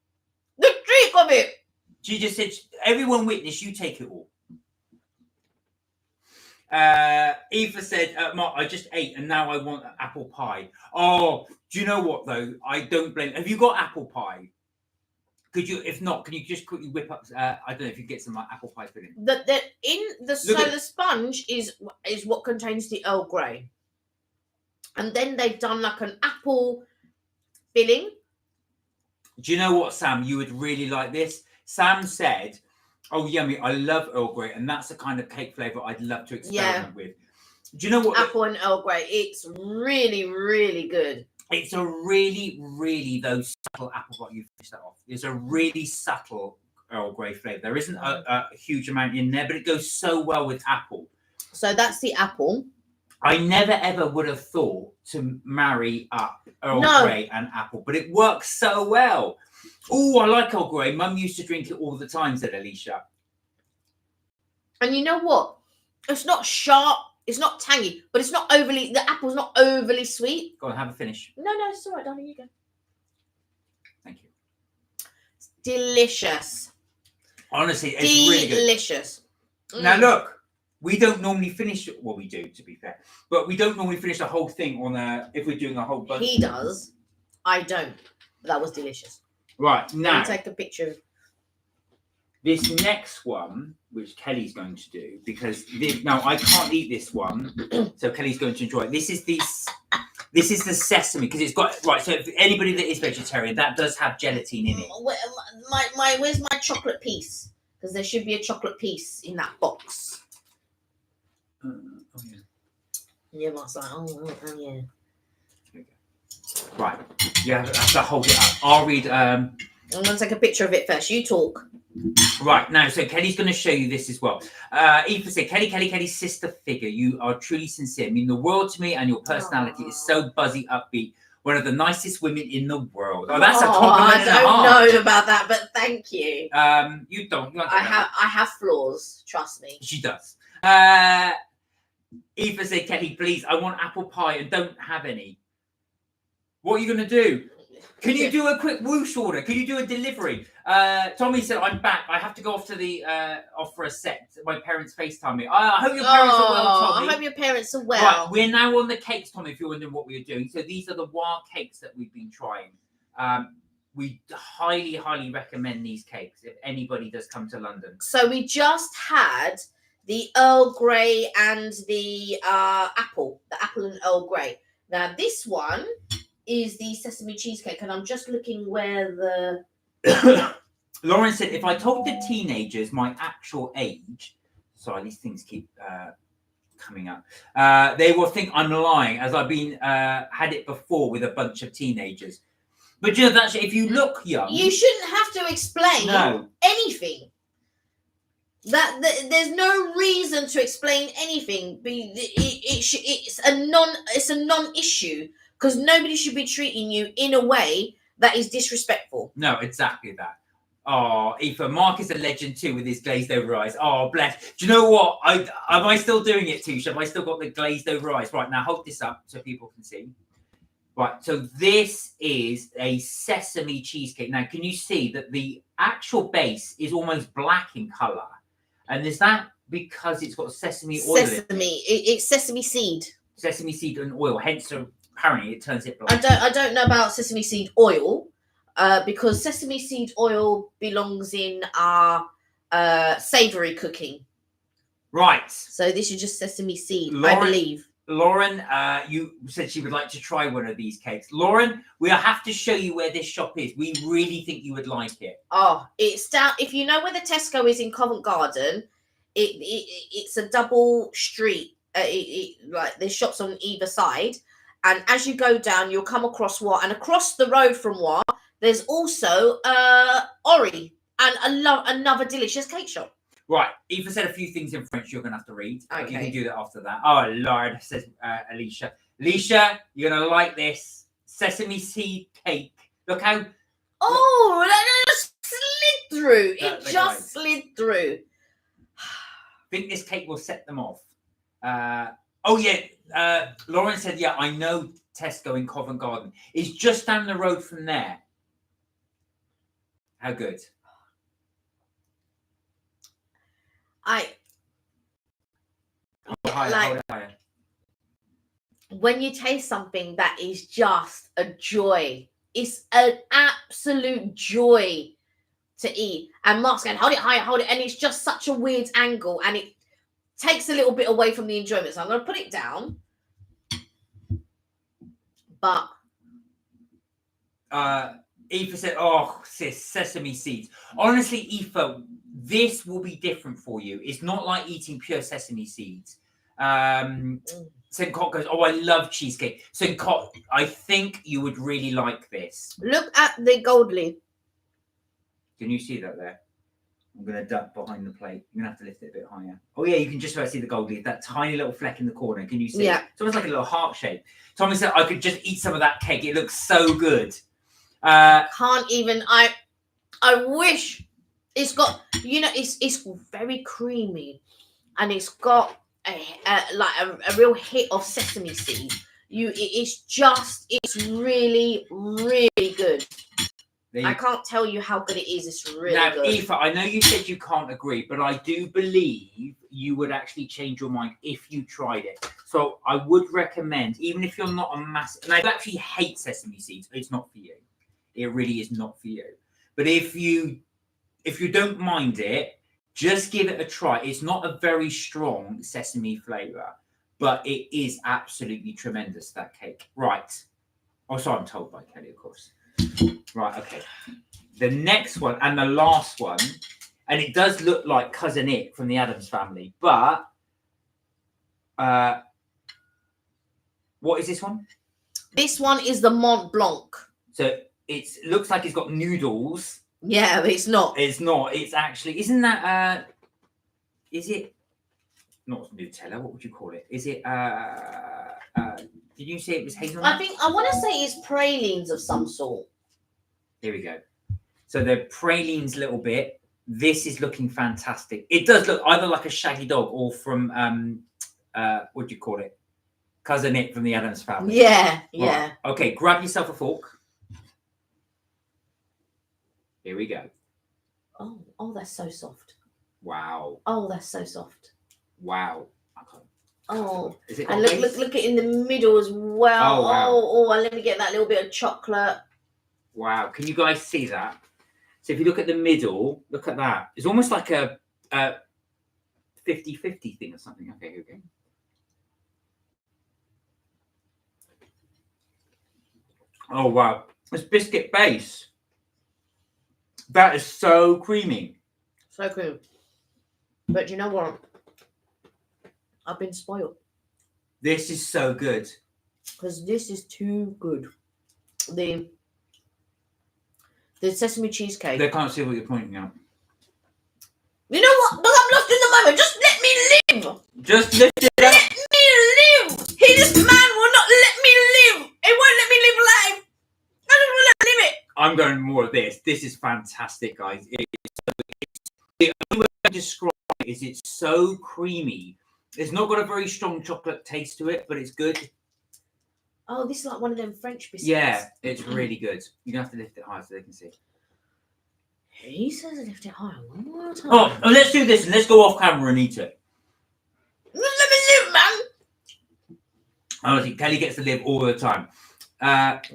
The trick of it. She just said, everyone witness, you take it all. Eva said, Mark, I just ate and now I want apple pie. Oh, do you know what though? I don't blame. Have you got apple pie? Could you, if not, can you just quickly whip up? I don't know if you get some like apple pie filling. The sponge is what contains the Earl Grey, and then they've done like an apple filling. Do you know what, Sam? You would really like this. Sam said, "Oh, yummy! I love Earl Grey, and that's the kind of cake flavor I'd love to experiment with." Do you know what? Apple and Earl Grey. It's really, really good. It's a really, really subtle apple pie. You finish that off. It's a really subtle Earl Grey flavour. There isn't a huge amount in there, but it goes so well with apple. So that's the apple. I never ever would have thought to marry up Earl Grey and apple, but it works so well. Oh, I like Earl Grey. Mum used to drink it all the time, said Alicia. And you know what? It's not sharp. It's not tangy, but it's not overly. The apple's not overly sweet. Go on, have a finish. No, it's all right, darling. You go. Thank you. It's delicious. Honestly, it's really good. Delicious. Now look, we don't normally finish. Well, we do, to be fair, but we don't normally finish the whole thing on if we're doing a whole bunch. He does. I don't. But that was delicious. Right now, take a picture. This next one, which Kelly's going to do, because now I can't eat this one, so Kelly's going to enjoy it. This is the sesame, because it's got So if anybody that is vegetarian, that does have gelatin in it. Where's my chocolate piece? Because there should be a chocolate piece in that box. Yeah, Mark's like, yeah. Right, you have to hold it up. I'll read. I'm going to take a picture of it first. You talk. Right, now, so Kelly's going to show you this as well. Eva said, Kelly's sister figure. You are truly sincere. Mean the world to me, and your personality is so buzzy, upbeat. One of the nicest women in the world. Oh, that's a compliment. I don't know about that, but thank you. You don't. I have flaws. Trust me. She does. Eva said, Kelly, please, I want apple pie and don't have any. What are you going to do? Can you do a quick whoosh order? Can you do a delivery? Tommy said, I'm back. I have to go off to off for a set. My parents FaceTime me. I hope your parents are well, Tommy. I hope your parents are well. Right, we're now on the cakes, Tommy, if you're wondering what we are doing. So these are the wild cakes that we've been trying. We highly, highly recommend these cakes if anybody does come to London. So we just had the Earl Grey and the apple and Earl Grey. Now this one is the sesame cheesecake, and I'm just looking where the. Lauren said, if I told the teenagers my actual age, sorry, these things keep coming up. They will think I'm lying, as I've been had it before with a bunch of teenagers. But you know, that's if you look young, you shouldn't have to explain anything. There's no reason to explain anything. It's a non-issue because nobody should be treating you in a way that is disrespectful. No, exactly that. Oh, Aoife, Mark is a legend too with his glazed over eyes. Oh, bless. Do you know what? Am I still doing it too? Have I still got the glazed over eyes? Right, now hold this up so people can see. Right, so this is a sesame cheesecake. Now, can you see that the actual base is almost black in colour? And is that because it's got sesame oil in it? It's sesame seed. Sesame seed and oil, hence apparently it turns it black. I don't know about sesame seed oil. Because sesame seed oil belongs in our savoury cooking. Right. So this is just sesame seed, I believe. Lauren, you said she would like to try one of these cakes. Lauren, we'll have to show you where this shop is. We really think you would like it. Oh, it's down. If you know where the Tesco is in Covent Garden, it's a double street. Like there's shops on either side. And as you go down, you'll come across what? And across the road from what? There's also Ori and another delicious cake shop. Right, Aoife said a few things in French you're going to have to read. Okay. You can do that after that. Oh, Lord, says Alicia. Alicia, you're going to like this sesame seed cake. Look how... Oh, that just slid through. It just slid through. I think this cake will set them off. Oh, yeah. Lauren said, yeah, I know Tesco in Covent Garden. It's just down the road from there. How good? Hold it higher. When you taste something that is just a joy, it's an absolute joy to eat. And Mark's going, hold it higher, hold it. And it's just such a weird angle and it takes a little bit away from the enjoyment. So I'm going to put it down. But... Aoife said, oh, sis, sesame seeds. Honestly, Aoife, this will be different for you. It's not like eating pure sesame seeds. St. Cot goes, oh, I love cheesecake. St. Cot, I think you would really like this. Look at the gold leaf. Can you see that there? I'm going to duck behind the plate. You're going to have to lift it a bit higher. Oh, yeah, you can just about see the gold leaf. That tiny little fleck in the corner. Can you see Yeah. it? It's almost like a little heart shape. Tommy said, I could just eat some of that cake. It looks so good. Can't even... I wish... It's got, you know, it's very creamy, and it's got a real hit of sesame seed. It's really, really good. I can't tell you how good it is. It's really good. Now, Aoife, I know you said you can't agree, but I do believe you would actually change your mind if you tried it. So I would recommend, even if you're not a massive, and I actually hate sesame seeds, it's not for you. It really is not for you. But if you don't mind it, just give it a try. It's not a very strong sesame flavour, but it is absolutely tremendous, that cake. Right. Oh, sorry, I'm told by Kelly, of course. Right, okay. The next one and the last one, and it does look like Cousin It from the Addams Family, but what is this one? This one is the Mont Blanc. So it looks like it's got noodles. Yeah, but it's not. It's not. It's actually, isn't that, is it, not Nutella, what would you call it? Is it, did you say it was hazelnut? I want to say it's pralines of some sort. Here we go. So the pralines little bit. This is looking fantastic. It does look either like a shaggy dog or from, what do you call it? Cousin It from the Addams Family. Yeah, yeah. Right. Okay, grab yourself a fork. Here we go. Oh, that's so soft. Wow. Oh, that's so soft. Wow. Oh, is it and look at in the middle as well. Oh, wow. Oh, and let me get that little bit of chocolate. Wow. Can you guys see that? So if you look at the middle, look at that. It's almost like a 50-50 thing or something. Okay, here we go. Oh wow, it's biscuit base. That is so creamy. So creamy. But you know what? I've been spoiled. This is so good. Because this is too good. The sesame cheesecake. They can't see what you're pointing at. You know what? But I'm lost in the moment. Just let me live. Just lift it up. Let me live. This man will not let me live. He won't let me live life. I just want to live it. I'm going more of this. This is fantastic, guys. The only way to describe it is it's so creamy. It's not got a very strong chocolate taste to it, but it's good. Oh, this is like one of them French biscuits. Yeah, it's really good. You don't have to lift it high so they can see. He says lift it higher one more time. Oh, let's do this and let's go off camera and eat it. Let me live, man. Honestly, Kelly gets to live all the time. That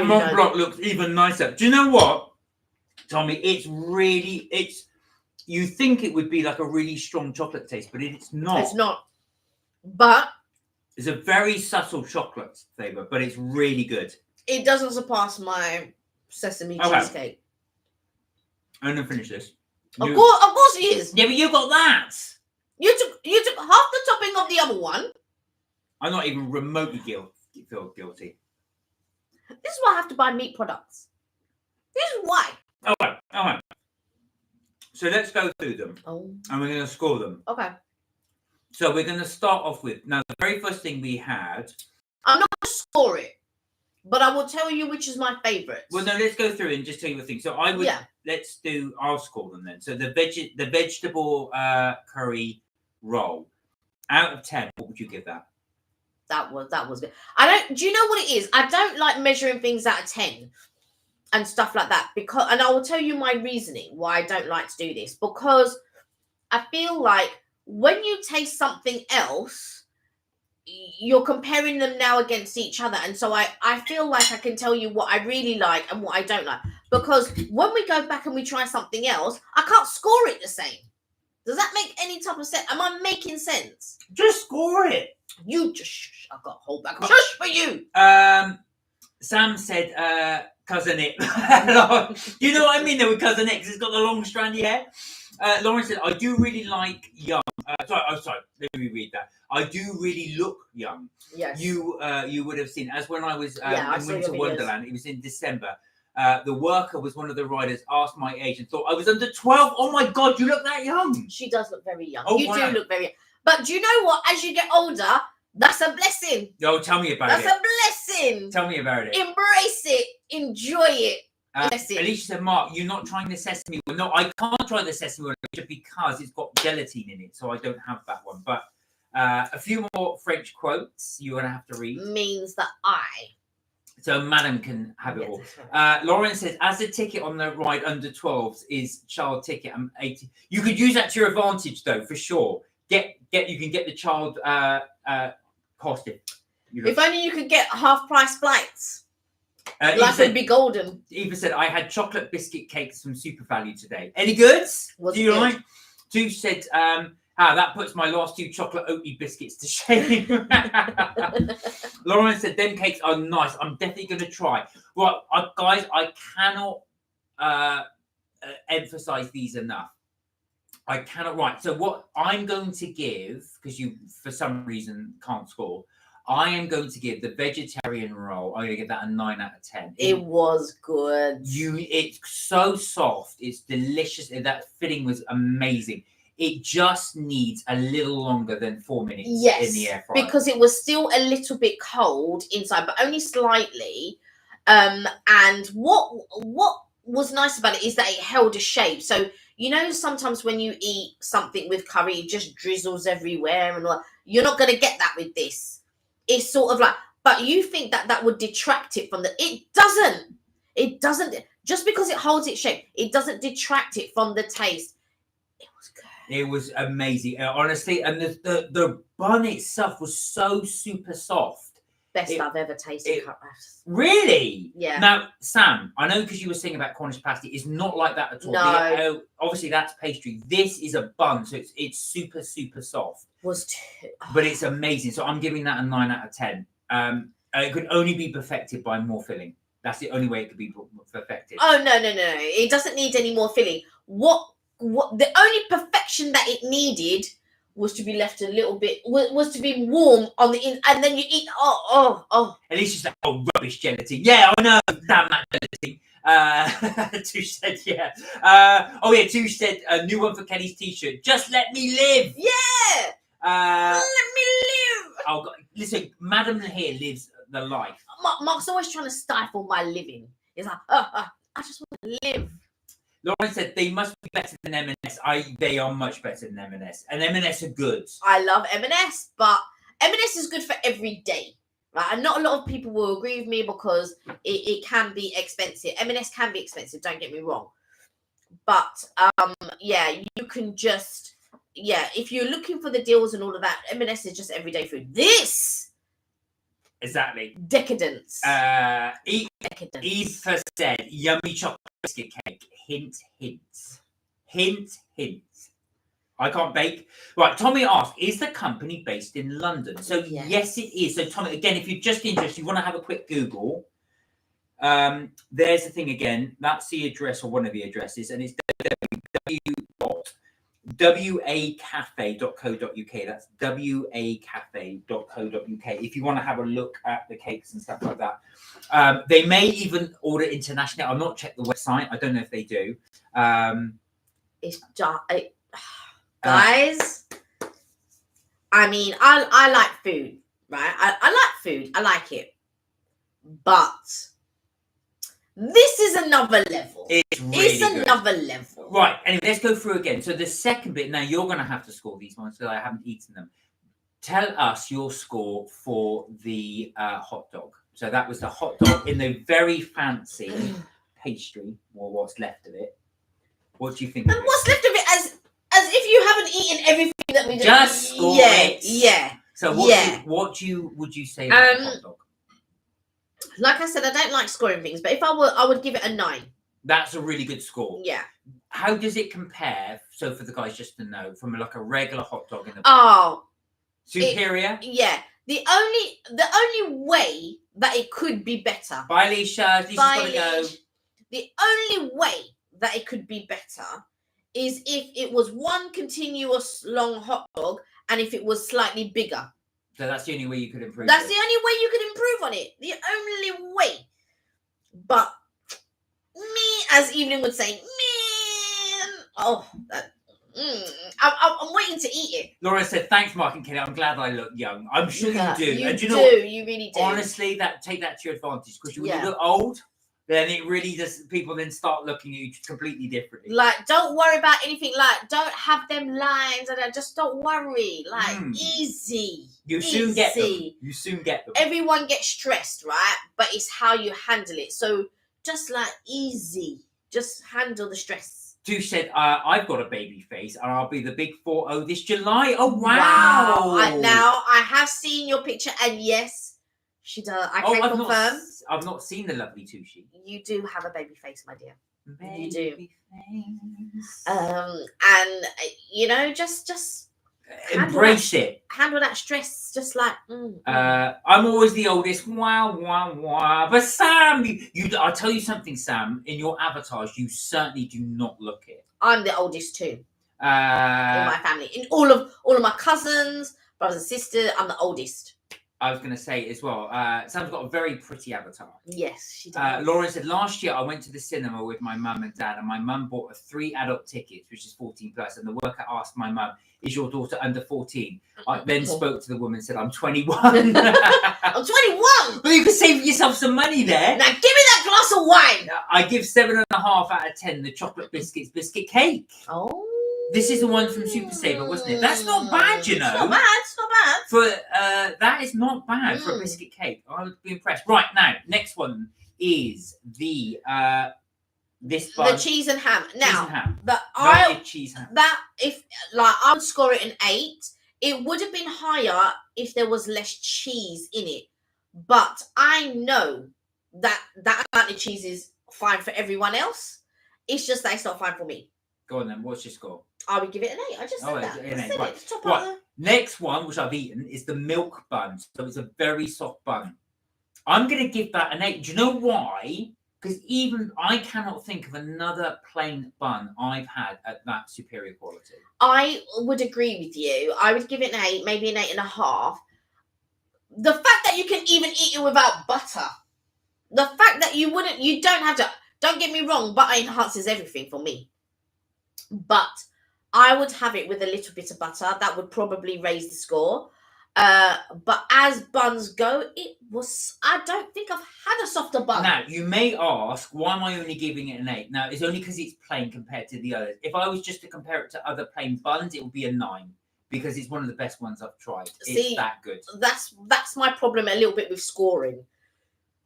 Mont Blanc looks even nicer. Do you know what, Tommy? It's you think it would be like a really strong chocolate taste, but it's not. It's not. But it's a very subtle chocolate flavour, but it's really good. It doesn't surpass my sesame cheesecake. I'm gonna finish this. Of course it is. Yeah, but you got that. You took half the topping of the other one. I'm not even remotely feel guilty. This is why I have to buy meat products. This is why. All right. So let's go through them. Oh. And we're going to score them. Okay. So we're going to start off with, now the very first thing we had. I'm not going to score it, but I will tell you which is my favourite. Well, no, let's go through and just tell you the thing. So I'll score them then. So the vegetable curry roll, out of 10, what would you give that? That was good. Do you know what it is? I don't like measuring things out of 10 and stuff like that, and I will tell you my reasoning why I don't like to do this, because I feel like when you taste something else, you're comparing them now against each other. And so I feel like I can tell you what I really like and what I don't like, because when we go back and we try something else, I can't score it the same. Does that make any type of sense? Am I making sense? Just score it. You just shush. I've got to hold back. Shush for you. Sam said cousin it. You know what I mean though with cousin it, because it's got the long strandy hair. Lauren said, I do really like young. Sorry. Let me read that. I do really look young. Yes. You would have seen, as when I was in Winter your Wonderland, it was in December. The worker was one of the riders, asked my age and thought I was under 12. Oh my God, you look that young. She does look very young. Oh, you wow. do look very young. But do you know what? As you get older, that's a blessing. Oh, tell me about it. That's a blessing. Tell me about it. Embrace it. Enjoy it. Alicia said, Mark, you're not trying the sesame one. No, I can't try the sesame one because it's got gelatine in it, so I don't have that one. But a few more French quotes you're going to have to read. Means that I. So Madam can have it all. Lauren says, as a ticket on the ride under 12s is child ticket. I'm 80. You could use that to your advantage, though, for sure. You can get the child cost it. If only you could get half-price flights. Life would be golden. Eva said, I had chocolate biscuit cakes from Super Value today. Any goods? Do you like? Two said, that puts my last 2 chocolate Oatly biscuits to shame. Lauren said, them cakes are nice. I'm definitely going to try. Well, guys, I cannot emphasize these enough. I cannot. Right. So what I'm going to give, because you, for some reason, can't score, I am going to give the vegetarian roll, I'm going to give that a 9 out of 10. It was good. It's so soft. It's delicious. That filling was amazing. It just needs a little longer than 4 minutes in the air fryer. Because it was still a little bit cold inside, but only slightly. And what was nice about it is that it held a shape. So, you know, sometimes when you eat something with curry, it just drizzles everywhere. And you're not going to get that with this. It's sort of like, but you think that would detract it from it doesn't. It doesn't. Just because it holds its shape, it doesn't detract it from the taste. It was good. It was amazing, honestly. And the bun itself was so super soft. Best I've ever tasted. Really? Yeah. Now, Sam, I know because you were saying about Cornish pasty, it's not like that at all. No. Obviously, that's pastry. This is a bun, so it's super, super soft. But it's amazing. So I'm giving that a 9 out of 10. It could only be perfected by more filling. That's the only way it could be perfected. Oh no. It doesn't need any more filling. What the only perfection that it needed was to be left a little bit, was to be warm on the in, and then you eat. Oh. At least it's like, oh, rubbish gelatin. Yeah, I know. Damn that gelatin. Touche said, yeah. Touche said, a new one for Kelly's t-shirt. Just let me live. Yeah. Let me live. Oh, God. Listen, Madam here lives the life. Mark's always trying to stifle my living. He's like, I just want to live. Lauren said they must be better than M&S. They are much better than M&S, and M&S are good. I love M&S, but M&S is good for every day, right? And not a lot of people will agree with me because it can be expensive. M&S can be expensive. Don't get me wrong, but you can just if you're looking for the deals and all of that, M&S is just everyday food. This. Exactly. Decadence. Decadence. Eve said, yummy chocolate biscuit cake. Hint, hint. Hint, hint. I can't bake. Right, Tommy asked, is the company based in London? So, yes it is. So, Tommy, again, if you're just interested, you want to have a quick Google. There's the thing again. That's the address or one of the addresses, and it's wacafe.co.uk. That's wacafe.co.uk. If you want to have a look at the cakes and stuff like that, they may even order internationally. I've not checked the website. I don't know if they do. It's guys. I mean, I like food, right? I like food. I like it, but this is another level. It's really another level. Right. Anyway, let's go through again. So the second bit, now you're going to have to score these ones because I haven't eaten them. Tell us your score for the hot dog. So that was the hot dog in the very fancy pastry, or what's left of it. What do you think? And what's left of it, as if you haven't eaten everything that we did. Just score it. Yeah. So what would you say about the hot dog? Like I said, I don't like scoring things, but if I would give it a 9. That's a really good score. Yeah. How does it compare? So for the guys just to know, from like a regular hot dog in the superior. The only way that it could be better. Bye, Alicia. Alicia's got to go. The only way that it could be better is if it was one continuous long hot dog, and if it was slightly bigger. So that's the only way you could improve. That's the only way you could improve on it. The only way. But me, as Evelyn would say, I'm waiting to eat it. Laura said, "Thanks, Mark and Kelly. I'm glad I look young. I'm sure you do. You do. You really do. Honestly, take that to your advantage because when you look old, then it really does. People then start looking at you completely differently. Like, don't worry about anything. Like, don't have them lines, and just don't worry. Like, easy. You soon get them. You soon get them. Everyone gets stressed, right? But it's how you handle it. So just like easy, just handle the stress. Touche said, I've got a baby face, and I'll be the big 4-0 this July. Oh wow! Now I have seen your picture, and yes, she does. I can confirm. I've not seen the lovely Touche. You do have a baby face, my dear. Baby you do. Face. And you know, just embrace it. Handle that stress, just like. I'm always the oldest. Wow, wow, wow. But Sam, I'll tell you something, Sam. In your avatars, you certainly do not look it. I'm the oldest too. In my family, in all of my cousins, brothers and sisters, I'm the oldest. I was going to say as well, Sam's got a very pretty avatar. Yes, she does. Lauren said, last year I went to the cinema with my mum and dad, and my mum bought 3 adult tickets, which is 14 plus. And the worker asked my mum, is your daughter under 14? I then spoke to the woman and said, I'm 21. I'm 21! Well, you can save yourself some money there. Now give me that glass of wine. I give 7.5 out of 10 the chocolate biscuit cake. Oh. This is the one from Super Saver, wasn't it? That's not bad, you know. It's not bad. It's not bad. That is not bad for a biscuit cake. I would be impressed. Right, now, next one is the this bun. The cheese and ham. Now, cheese ham. That if like I would score it an 8. It would have been higher if there was less cheese in it. But I know that amount of cheese is fine for everyone else. It's just that it's not fine for me. Go on then. What's your score? I would give it an 8. I just said that. Right. Next one, which I've eaten, is the milk bun. So it's a very soft bun. I'm going to give that an 8. Do you know why? Because even I cannot think of another plain bun I've had at that superior quality. I would agree with you. I would give it an 8, maybe an 8.5. The fact that you can even eat it without butter, the fact that you don't have to, don't get me wrong, butter enhances everything for me. But I would have it with a little bit of butter. That would probably raise the score. But as buns go, I don't think I've had a softer bun. Now, you may ask, why am I only giving it an 8? Now, it's only because it's plain compared to the others. If I was just to compare it to other plain buns, it would be a 9. Because it's one of the best ones I've tried. It's that good. That's my problem a little bit with scoring.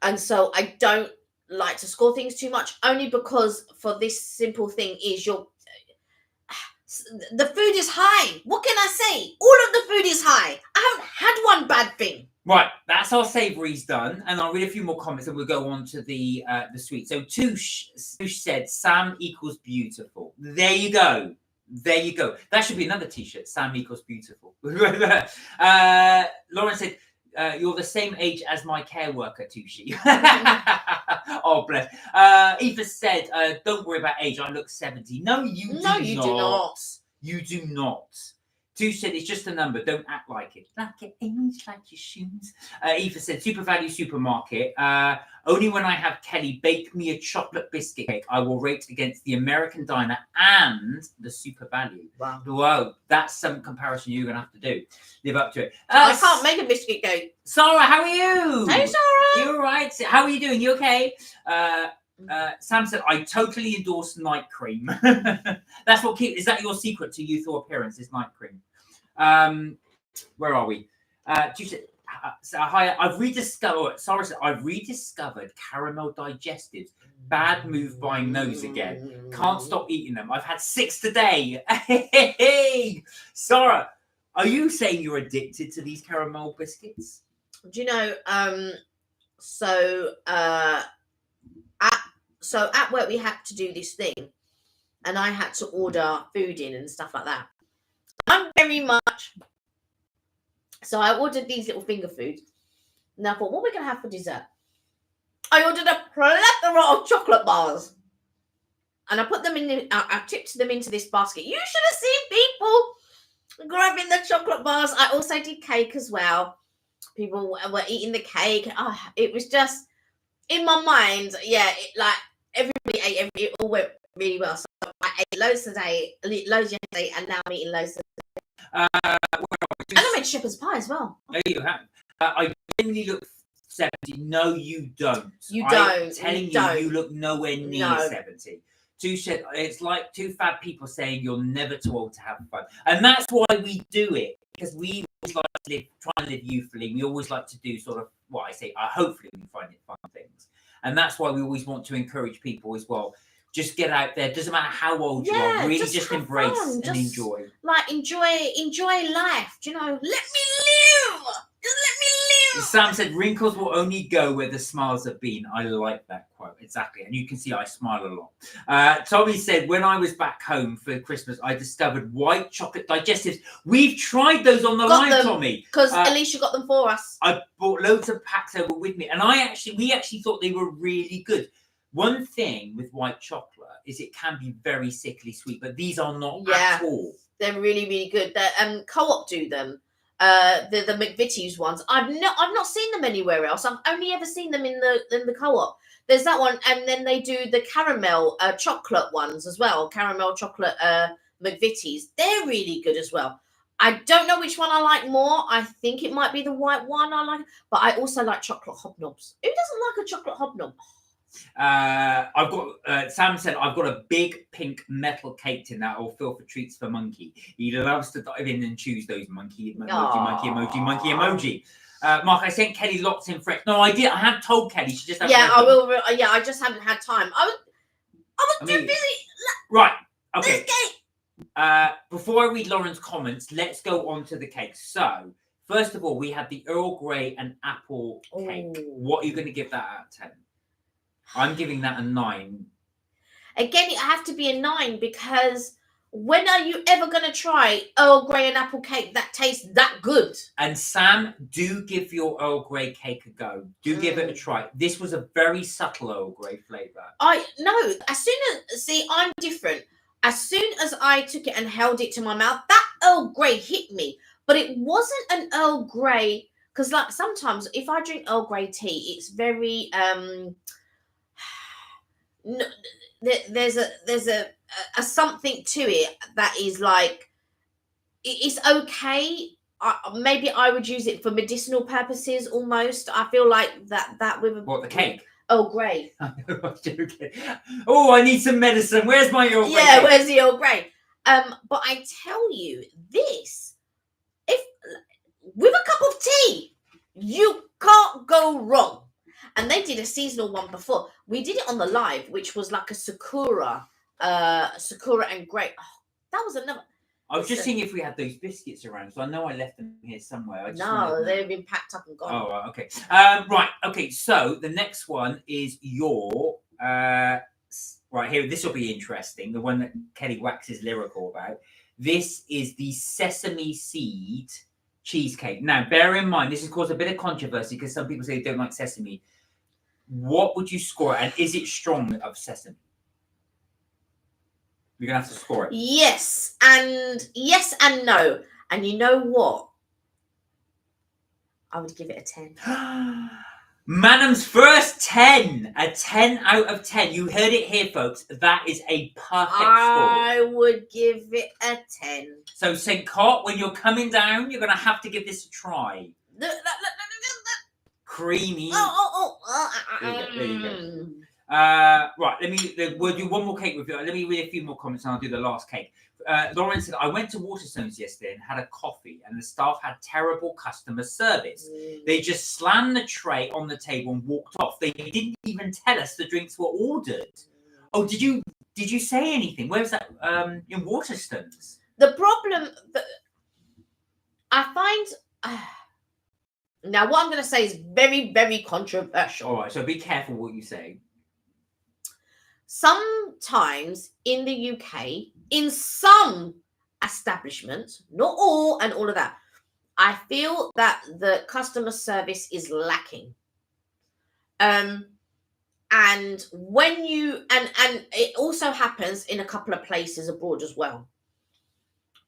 And so I don't like to score things too much, only because for this simple thing is the food is high. What can I say? All of the food is high. I haven't had one bad thing. Right, that's our savouries done, and I'll read a few more comments and we'll go on to the sweet. So Touche said, Sam equals beautiful. There you go. There you go. That should be another T-shirt. Sam equals beautiful. Lauren said, you're the same age as my care worker, Touche. Oh, bless. Eva said, don't worry about age. I look 70. No, you do not. You do not. Touche said, it's just a number. Don't act like it. Like your age, like your shoes. Eva said, Super Value Supermarket. Only when I have Kelly bake me a chocolate biscuit cake, I will rate against the American Diner and the Super Value. Wow. Whoa, that's some comparison you're going to have to do. Live up to it. I can't make a biscuit cake. Sarah, how are you? Hey, Sarah. You all right? How are you doing? You okay? Sam said, I totally endorse night cream. That's what is that your secret to youthful appearance, is night cream? Where are we? Hi, I've rediscovered. Sarah said, I've rediscovered caramel digestives. Bad move buying those again. Can't stop eating them. I've had 6 today. Hey, Sarah, are you saying you're addicted to these caramel biscuits? Do you know? At work we had to do this thing, and I had to order food in and stuff like that. I'm very much. So I ordered these little finger foods. And I thought, what are we going to have for dessert? I ordered a plethora of chocolate bars. And I put them in, I tipped them into this basket. You should have seen people grabbing the chocolate bars. I also did cake as well. People were eating the cake. Oh, it was just, in my mind, everybody ate, it all went really well. So I ate loads today, loads yesterday, and now I'm eating loads today. And I made shepherd's pie as well. There you have. I genuinely look 70. No, you don't. You don't. I'm telling you look nowhere near 70. It's like 2 fat people saying you're never too old to have fun. And that's why we do it. Because we always like to try and live youthfully. We always like to do sort of what I say. Hopefully we find it fun things. And that's why we always want to encourage people as well. Just get out there. Doesn't matter how old you are. Really just embrace and enjoy. Like enjoy life. Do you know? Let me live. Just let me live. Sam said, wrinkles will only go where the smiles have been. I like that quote. Exactly. And you can see I smile a lot. Tommy said, when I was back home for Christmas, I discovered white chocolate digestives. We've tried those on the line, Tommy. Because Alicia got them for us. I bought loads of packs over with me. And we actually thought they were really good. One thing with white chocolate is it can be very sickly sweet, but these are not at all. They're really, really good. They're, Co-op do them. The McVitie's ones. I've not seen them anywhere else. I've only ever seen them in the Co-op. There's that one, and then they do the caramel chocolate ones as well. Caramel chocolate McVitie's. They're really good as well. I don't know which one I like more. I think it might be the white one I like, but I also like chocolate hobnobs. Who doesn't like a chocolate hobnob? I've got Sam said I've got a big pink metal cake tin that I'll fill for treats for Monkey. He loves to dive in and choose those monkey emoji. Mark, I sent Kelly lots in French. No, I did. I have told Kelly. She just hasn't I will. I just haven't had time. I was too busy. Right. Okay. Before I read Lauren's comments, let's go on to the cake. So, first of all, we had the Earl Grey and apple cake. What are you going to give that out of 10? I'm giving that a 9. Again, it have to be a 9 because When are you ever going to try Earl Grey and apple cake that tastes that good? And Sam, do give your Earl Grey cake a go. Do give it a try. This was a very subtle Earl Grey flavour. I know. As soon as, see, I'm different. As soon as I took it and held it to my mouth, that Earl Grey hit me. But it wasn't an Earl Grey, because like sometimes if I drink Earl Grey tea, it's very there's a something to it that is like it's okay. Maybe I would use it for medicinal purposes almost. I feel like that with what, the cake? Earl Grey. Oh, I need some medicine. Where's my Earl Grey? Yeah, where's the Earl Grey? But I tell you this, if with a cup of tea, you can't go wrong. And they did a seasonal one before. We did it on the live, which was like a sakura and grape. Oh, that was another. I was just seeing if we had those biscuits around, so I know I left them here somewhere. No, they've been packed up and gone. Oh, okay. Right. Okay. So the next one is your right here. This will be interesting. The one that Kelly waxes lyrical about. This is the sesame seed cheesecake. Now, bear in mind, this has caused a bit of controversy because some people say they don't like sesame. What would you score it? And is it strong of sesame? You're gonna have to score it. Yes and no. And you know what? I would give it a 10. Madam's first 10. A 10 out of 10. You heard it here, folks. That is a perfect score. I would give it a 10. So, St. Cot, when you're coming down, you're going to have to give this a try. Creamy. There you go. Right, we'll do one more cake with you. Let me read a few more comments and I'll do the last cake. Lauren said, I went to Waterstones yesterday and had a coffee and the staff had terrible customer service. They just slammed the tray on the table and walked off. They didn't even tell us the drinks were ordered. Oh, did you say anything? Where was that? In Waterstones? The problem that I find... now, what I'm going to say is very, very controversial. All right, so be careful what you say. Sometimes in the UK, in some establishments, not all and all of that, I feel that the customer service is lacking. And when you and it also happens in a couple of places abroad as well.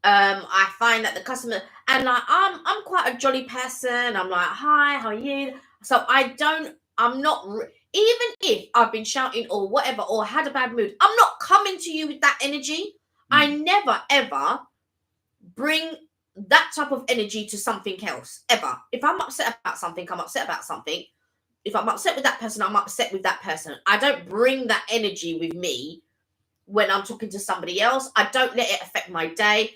I find that the customer and like I'm quite a jolly person. I'm like, hi, how are you? So I'm not. Even if I've been shouting or whatever or had a bad mood, I'm not coming to you with that energy. I never, ever bring that type of energy to something else, ever. If I'm upset about something, I'm upset about something. If I'm upset with that person, I'm upset with that person. I don't bring that energy with me when I'm talking to somebody else. I don't let it affect my day.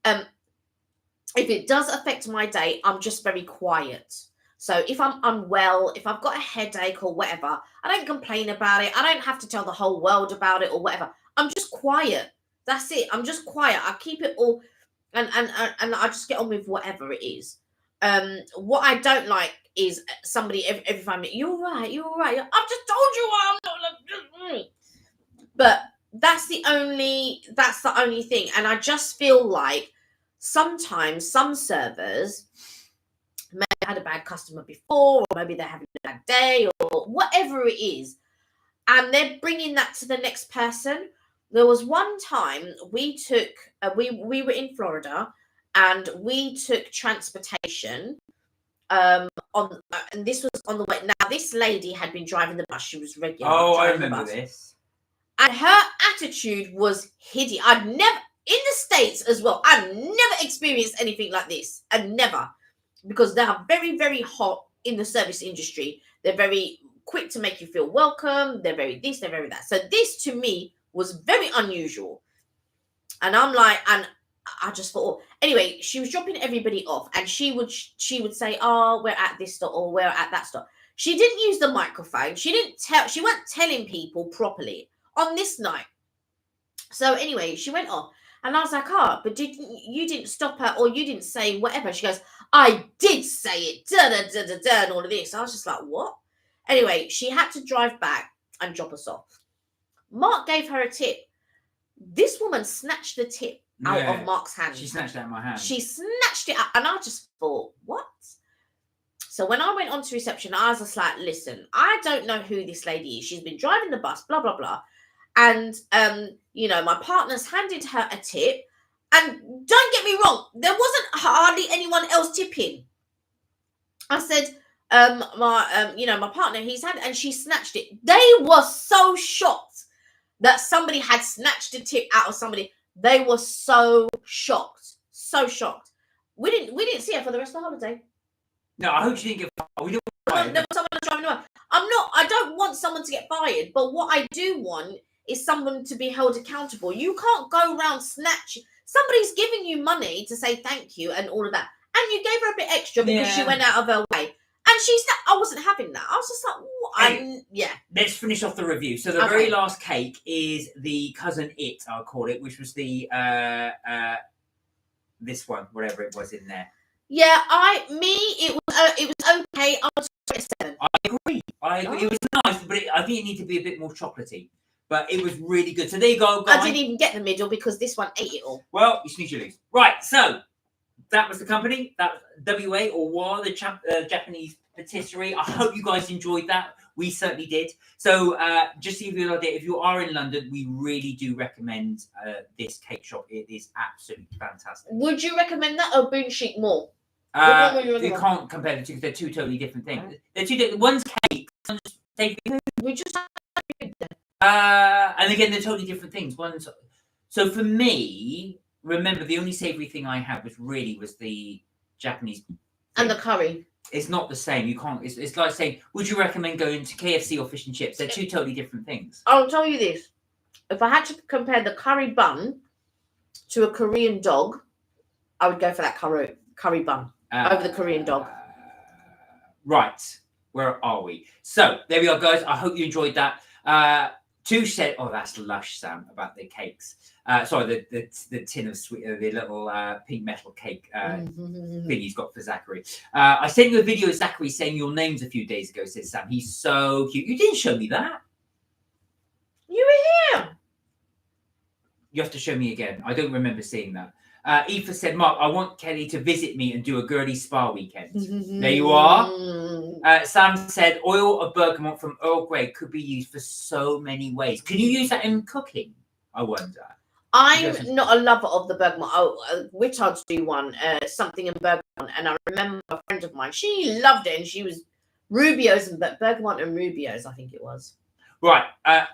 If it does affect my day, I'm just very quiet. So if I'm unwell, if I've got a headache or whatever, I don't complain about it. I don't have to tell the whole world about it or whatever. I'm just quiet. That's it. I'm just quiet. I keep it all and I just get on with whatever it is. What I don't like is somebody every 5 minutes, you're right. I've just told you why I'm not. But that's the only thing. And I just feel like sometimes some servers maybe had a bad customer before, or maybe they're having a bad day, or whatever it is, and they're bringing that to the next person. There was one time we took, we were in Florida, and we took transportation and this was on the way. Now, this lady had been driving the bus. She was regular. Oh, I remember this. And her attitude was hideous. I'd never, in the States as well, I've never experienced anything like this, and never. Because they are very, very hot in the service industry. They're very quick to make you feel welcome. They're very this, they're very that. So this, to me, was very unusual. And I'm like, and I just thought, anyway, she was dropping everybody off. And she would say, oh, we're at this store or we're at that store. She didn't use the microphone. She weren't telling people properly on this night. So anyway, she went off. And I was like, oh, but you didn't stop her or you didn't say whatever. She goes, I did say it, and all of this. I was just like, what? Anyway, she had to drive back and drop us off. Mark gave her a tip. This woman woman snatched the tip out of Mark's hand. She snatched it out of my hand. She snatched it out, and I just thought, what? So when I went on to reception, I was just like, listen, I don't know who this lady is. She's been driving the bus, blah, blah, blah. And, you know, my partner's handed her a tip. And don't get me wrong, there wasn't hardly anyone else tipping. I said, my partner, he's had, and she snatched it. They were so shocked that somebody had snatched a tip out of somebody. They were so shocked. So shocked. We didn't see her for the rest of the holiday. No, I hope she didn't get fired. We didn't there was someone driving around. I don't want someone to get fired, but what I do want is someone to be held accountable. You can't go around snatching. Somebody's giving you money to say thank you and all of that. And you gave her a bit extra because she went out of her way. And I wasn't having that. I was just like, what? Let's finish off the review. So the very last cake is the cousin it, I'll call it, which was the this one, whatever it was in there. Yeah, it was okay. I was 7. I agree. It was nice, but I think it needed to be a bit more chocolatey. But it was really good. So there you go, guys. I didn't even get the middle because this one ate it all. Well, you snooze, you lose. Right, so that was the company. That was WA or WA, the Japanese patisserie. I hope you guys enjoyed that. We certainly did. So just to give you an idea, if you are in London, we really do recommend this cake shop. It is absolutely fantastic. Would you recommend that or Boon Chic more? You can't compare the two because they're two totally different things. Right. They're two different. One's cake, one's takeaway. We just and again, they're totally different things. So for me, remember the only savoury thing I had was the Japanese thing. And the curry. It's not the same. You can't. It's like saying, would you recommend going to KFC or fish and chips? They're two totally different things. I'll tell you this: if I had to compare the curry bun to a Korean dog, I would go for that curry bun over the Korean dog. Right. Where are we? So there we are, guys. I hope you enjoyed that. Two said, "Oh, that's lush, Sam," about the cakes. Sorry, the tin of sweet, the little pink metal cake thing he's got for Zachary. I sent you a video of Zachary saying your names a few days ago. Says Sam, he's so cute. You didn't show me that. You were here. You have to show me again. I don't remember seeing that. Aoife said, Mark, I want Kelly to visit me and do a girly spa weekend. There you are. Sam said, oil of bergamot from Earl Grey could be used for so many ways. Can you use that in cooking? I wonder. I'm not a lover of the bergamot. We're told to do one, something in bergamot. And I remember a friend of mine, she loved it. And she was Rubio's and bergamot and Rubio's, I think it was. Right.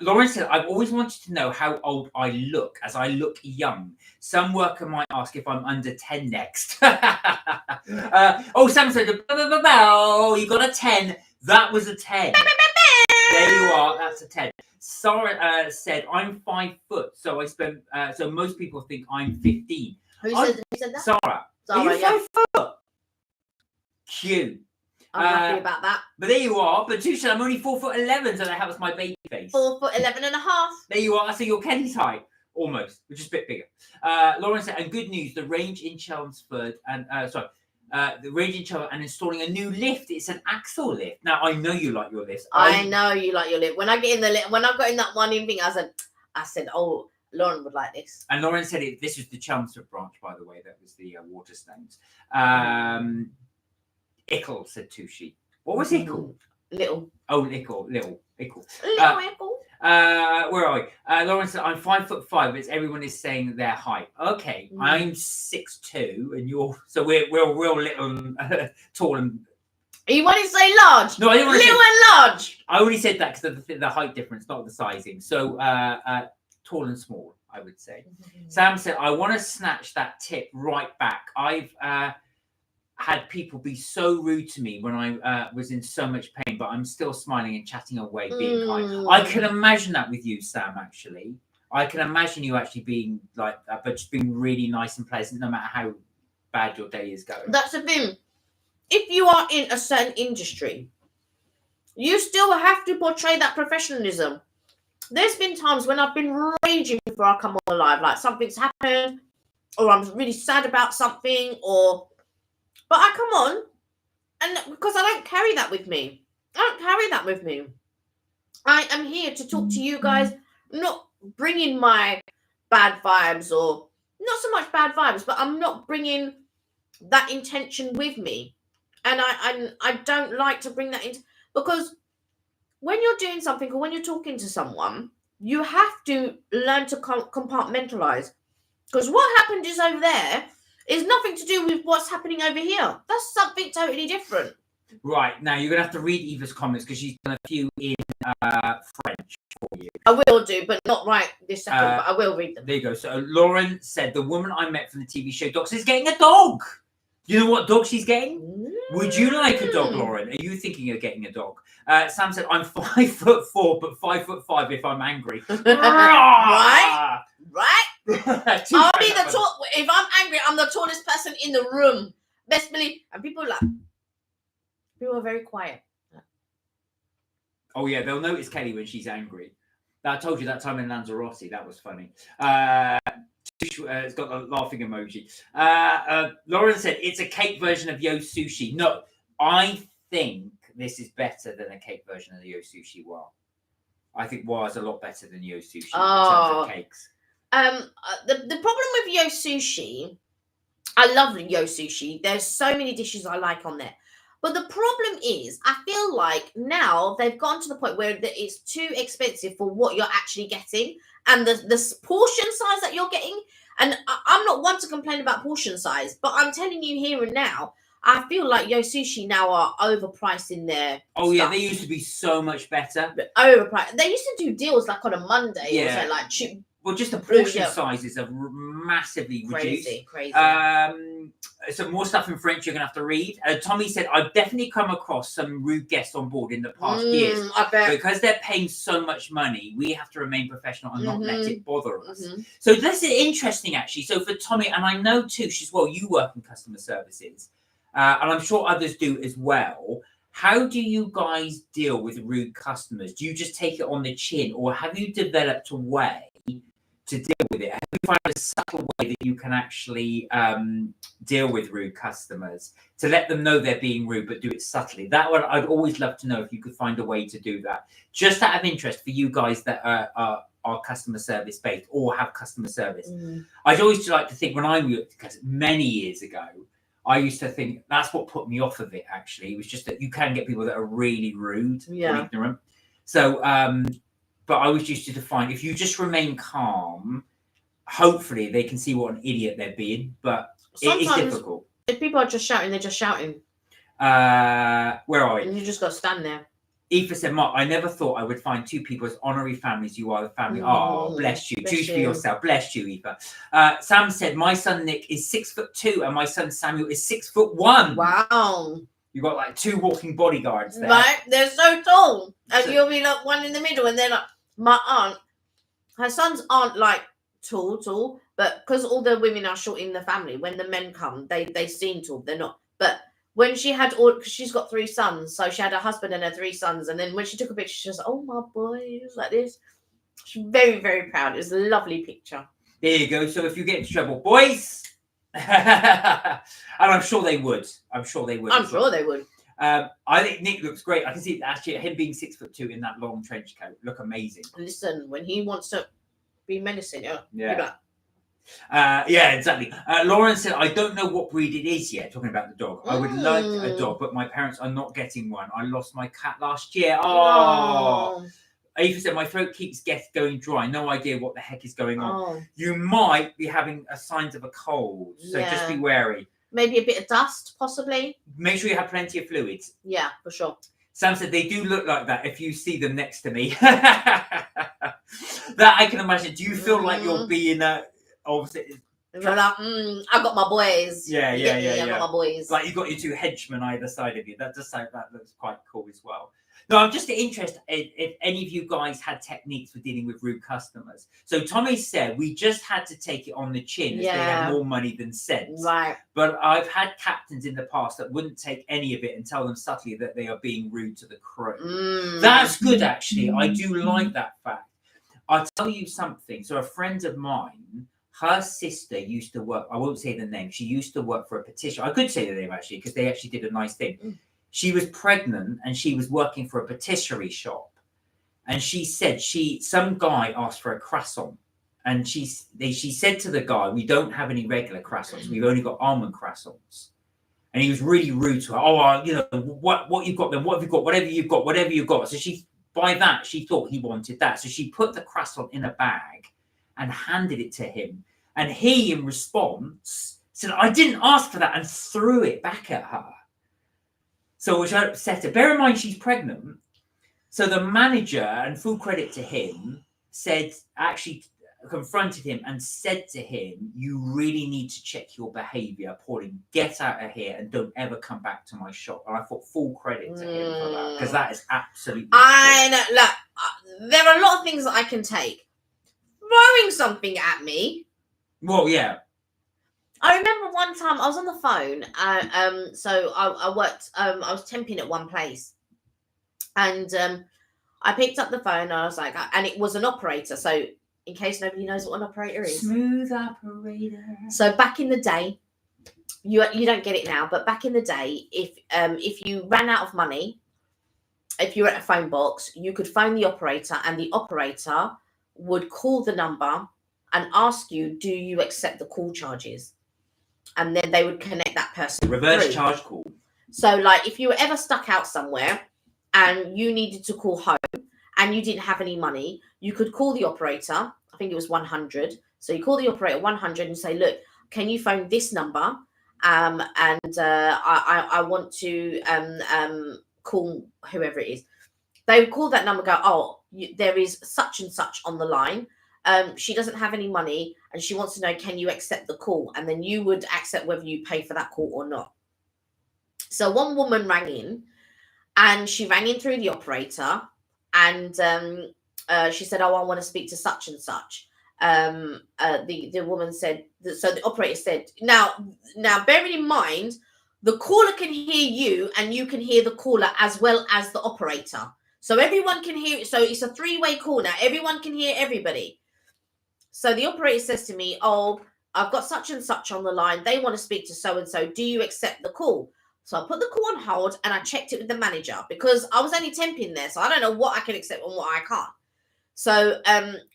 Lauren said, I've always wanted to know how old I look, as I look young. Some worker might ask if I'm under 10 next. Sam said, you got a 10. That was a 10. There you are. That's a 10. Sarah said, I'm 5 foot, so I spent. So most people think I'm 15. Who said that? Sarah. Are you 5 foot? Cute. I'm happy about that. But there you are. But Tusha, I'm only 4'11", so that helps my baby face. 4'11 and a half. There you are. So you're Kenny's height, almost, which is a bit bigger. Lauren said, and good news, the range in Chelmsford and the range in Chelmsford and installing a new lift. It's an axle lift. Now I know you like your lifts. I know you like your lift. When I get in the lift, when I got in that one in thing, I said, oh, Lauren would like this. And Lauren said this was the Chelmsford branch, by the way. That was the Waterstones. Ickle, said Tushi. What was Ickle? Little. Oh, Ickle. Little. Ickle. Little Ickle. Where are we? Lauren said, I'm 5'5", but everyone is saying their height. Okay, I'm 6'2", and you're... So we're real little tall and... You want to say large? No, I didn't want to little say... and large. I only said that because of the height difference, not the sizing. So tall and small, I would say. Sam said, I want to snatch that tip right back. I've... had people be so rude to me when I was in so much pain, but I'm still smiling and chatting away, being kind. I can imagine that with you, Sam, actually. I can imagine you actually being like that, but just being really nice and pleasant, no matter how bad your day is going. That's the thing. If you are in a certain industry, you still have to portray that professionalism. There's been times when I've been raging before I come on live, like something's happened, or I'm really sad about something, or... But I come on, and because I don't carry that with me. I am here to talk to you guys, not bringing my bad vibes, or not so much bad vibes, but I'm not bringing that intention with me. And I don't like to bring that in, because when you're doing something or when you're talking to someone, you have to learn to compartmentalize. Because what happened is over there is nothing to do with what's happening over here. That's something totally different. Right, now you're going to have to read Eva's comments because she's done a few in French for you. I will do, but not right this second, but I will read them. There you go. So Lauren said, the woman I met from the TV show Dogs is getting a dog. You know what dog she's getting? Would you like a dog, Lauren? Are you thinking of getting a dog? Sam said, I'm 5'4", but 5'5" if I'm angry. Right? I'll be the tall. If I'm angry, I'm the tallest person in the room. Best believe. And people are very quiet. Oh yeah, they'll notice Kelly when she's angry. I told you that time in Lanzarote. That was funny. It's got a laughing emoji. Lauren said it's a cake version of Yo Sushi. No, I think this is better than a cake version of the Yo Sushi Wa. I think Wa is a lot better than Yo Sushi in terms of cakes. The problem with Yo Sushi, I love Yo Sushi. There's so many dishes I like on there. But the problem is, I feel like now they've gone to the point where it's too expensive for what you're actually getting, and the portion size that you're getting. And I'm not one to complain about portion size, but I'm telling you here and now, I feel like Yo Sushi now are overpriced in their Oh stuff. Yeah, they used to be so much better. Overpriced. They used to do deals like on a Monday. Yeah. Or so, like well, just the portion sizes have massively reduced. Crazy. Some more stuff in French you're going to have to read. Tommy said, I've definitely come across some rude guests on board in the past years. I bet. Because they're paying so much money, we have to remain professional and not let it bother us. Mm-hmm. So this is interesting, actually. So for Tommy, and I know too, she's well, you work in customer services, and I'm sure others do as well. How do you guys deal with rude customers? Do you just take it on the chin, or have you developed a way to deal with it? Have you found a subtle way that you can actually deal with rude customers to let them know they're being rude, but do it subtly? That one, I'd always love to know if you could find a way to do that. Just out of interest for you guys that are customer service based or have customer service. I'd always like to think when I worked, because many years ago, I used to think that's what put me off of it, actually. It was just that you can get people that are really rude or ignorant. So, but I was used to find if you just remain calm, hopefully they can see what an idiot they're being. But it is difficult. If people are just shouting, they're just shouting. Where are you? And you just got to stand there. Aoife said, Mark, I never thought I would find two people as honorary families. You are the family. Oh, bless you. Choose for yourself. Bless you, Aoife. Sam said, my son Nick is 6'2" and my son Samuel is 6'1". Wow. You've got like two walking bodyguards there. Right? They're so tall. And you'll be like one in the middle. And then like, my aunt, her sons aren't like tall, but because all the women are short in the family, when the men come, they seem tall. They're not. But when she had because she's got 3 sons, so she had her husband and her 3 sons, and then when she took a picture, she was oh my boys, like this. She's very, very proud. It was a lovely picture. There you go. So if you get into trouble, boys, and I'm sure they would. I'm sure they would. I think Nick looks great. I can see actually him being 6'2" in that long trench coat look amazing. Listen, when he wants to be menacing, yeah, exactly. Lauren said, I don't know what breed it is yet, talking about the dog. I would like a dog, but my parents are not getting one. I lost my cat last year. Aoife said, my throat keeps going dry. No idea what the heck is going on. You might be having signs of a cold, so just be wary. Maybe a bit of dust, possibly. Make sure you have plenty of fluids. Yeah, for sure. Sam said, they do look like that if you see them next to me. That I can imagine. Do you feel like you're being obviously? You're like, I got my boys. Yeah. I got my boys. Like you got your 2 henchmen either side of you. That looks quite cool as well. No, I'm just interested if any of you guys had techniques for dealing with rude customers. So Tommy said we just had to take it on the chin as they had more money than sense. Right. But I've had captains in the past that wouldn't take any of it and tell them subtly that they are being rude to the crew. That's good, actually. I do like that fact. I'll tell you something. So a friend of mine, her sister used to work, I won't say the name, she used to work for a petition. I could say the name, actually, because they actually did a nice thing. She was pregnant and she was working for a patisserie shop. And she said some guy asked for a croissant. and she said to the guy, "We don't have any regular croissants. We've only got almond croissants." And he was really rude to her. "Oh, you know, what you've got then? What have you got? Whatever you've got." So by that, she thought he wanted that. So she put the croissant in a bag and handed it to him. And he, in response, said, "I didn't ask for that," and threw it back at her. So which upset her. Bear in mind, she's pregnant. So the manager, and full credit to him, actually confronted him and said to him, "You really need to check your behaviour, Pauline. Get out of here and don't ever come back to my shop." And I thought full credit to him for that, because that is absolutely I know. Look, there are a lot of things that I can take. Throwing something at me. Well, yeah. I remember one time I was on the phone. So I worked. I was temping at one place, and I picked up the phone. And I was like, and it was an operator. So in case nobody knows what an operator is, smooth operator. So back in the day, you don't get it now, but back in the day, if you ran out of money, if you were at a phone box, you could phone the operator, and the operator would call the number and ask you, "Do you accept the call charges?" And then they would connect that person. Reverse charge call. So, like, if you were ever stuck out somewhere and you needed to call home and you didn't have any money, you could call the operator. I think it was 100. So you call the operator 100 and say, "Look, can you phone this number? And I want to call whoever it is." They would call that number, go, "Oh, there is such and such on the line. She doesn't have any money and she wants to know, can you accept the call?" And then you would accept whether you pay for that call or not. So one woman rang in, and she rang in through the operator, and she said, "Oh, I want to speak to such and such." The woman said, so the operator said, now bearing in mind, the caller can hear you and you can hear the caller as well as the operator. So everyone can hear it. So it's a three-way call now. Everyone can hear everybody. So the operator says to me, "Oh, I've got such and such on the line. They want to speak to so-and-so. Do you accept the call?" So I put the call on hold and I checked it with the manager, because I was only temping there. So I don't know what I can accept and what I can't. So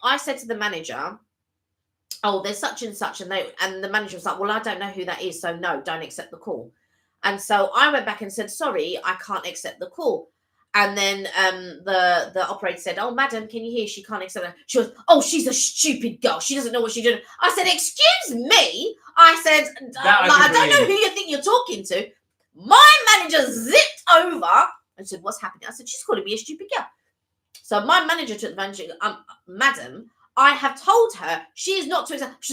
I said to the manager, "Oh, there's such and such." And the manager was like, "Well, I don't know who that is. So no, don't accept the call." And so I went back and said, "Sorry, I can't accept the call." And then the operator said, "Oh, madam, can you hear? She can't accept it." She goes, "Oh, she's a stupid girl. She doesn't know what she's doing." I said, "Excuse me?" I said, "I don't know who you think you're talking to." My manager zipped over and said, "What's happening?" I said, "She's calling me a stupid girl." So my manager took the manager, "Madam, I have told her she is not to accept."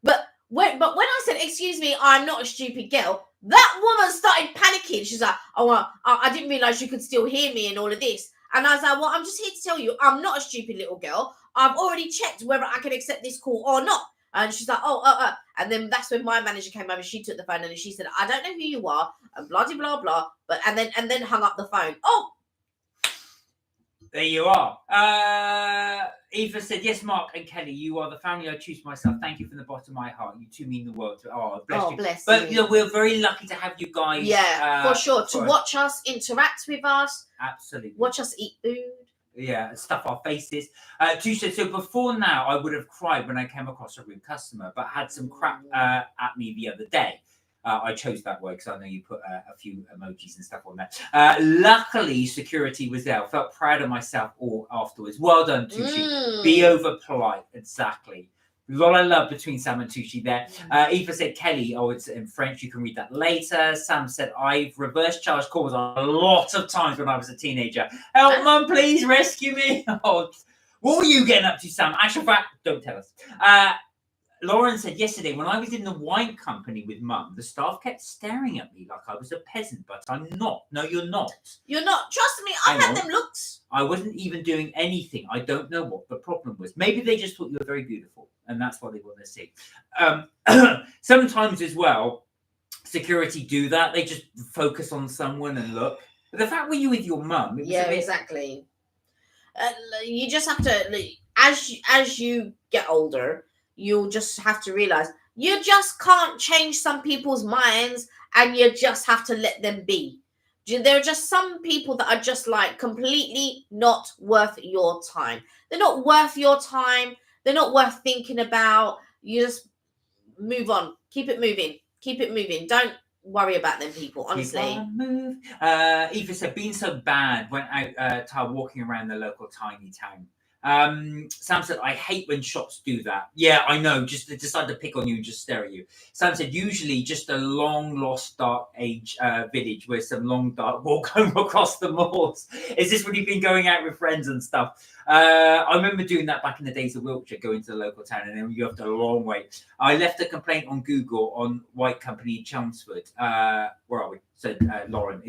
But when I said, "Excuse me, I'm not a stupid girl," that woman started panicking. She's like, "Oh, I didn't realize you could still hear me and all of this." And I was like, "Well, I'm just here to tell you, I'm not a stupid little girl. I've already checked whether I can accept this call or not." And she's like, "Oh. And then that's when my manager came over. She took the phone and she said, "I don't know who you are," and blah, blah, blah. But and then hung up the phone. Oh, there you are. Eva said, "Yes, Mark and Kelly, you are the family I choose for myself. Thank you from the bottom of my heart. You two mean the world to." Oh, bless you. Bless but you. We're very lucky to have you guys. Yeah, for sure. To watch us interact with us. Absolutely. Watch us eat food. Yeah, stuff our faces. So before now, I would have cried when I came across a rude customer, but had some crap at me the other day. I chose that word because I know you put a few emojis and stuff on there. Luckily, security was there. I felt proud of myself all afterwards. Well done, Tushi. Be over polite. Exactly. There's a lot of love between Sam and Tushi there. Eva said, "Kelly," oh, it's in French. You can read that later. Sam said, "I've reverse charged calls a lot of times when I was a teenager. Help, Mum, please rescue me." Oh, what were you getting up to, Sam? Actual fact, don't tell us. Lauren said, "Yesterday, when I was in the wine company with Mum, the staff kept staring at me like I was a peasant, but I'm not." No, you're not. You're not. Trust me, I've had them looks. I wasn't even doing anything. I don't know what the problem was. Maybe they just thought you were very beautiful, and that's what they want to see. Sometimes as well, security do that. They just focus on someone and look. But the fact were you with your mum? Exactly. You just have to, as you get older, you'll just have to realize you just can't change some people's minds, and you just have to let them be. There are just some people that are just like completely not worth your time. They're not worth your time. They're not worth thinking about. You just move on. Keep it moving. Keep it moving. Don't worry about them people, honestly. Keep on move. Eva said, being so bad, went out walking around the local tiny town. Sam said, I hate when shops do that. Yeah, I know. Just they decide to pick on you and just stare at you. Sam said, usually just a long lost dark age village where some long dark walk home across the moors. Is this when you've been going out with friends and stuff? I remember doing that back in the days of Wiltshire, going to the local town, and then you have to a long wait. I left a complaint on Google on White Company Chelmsford. Where are we? Said Lauren.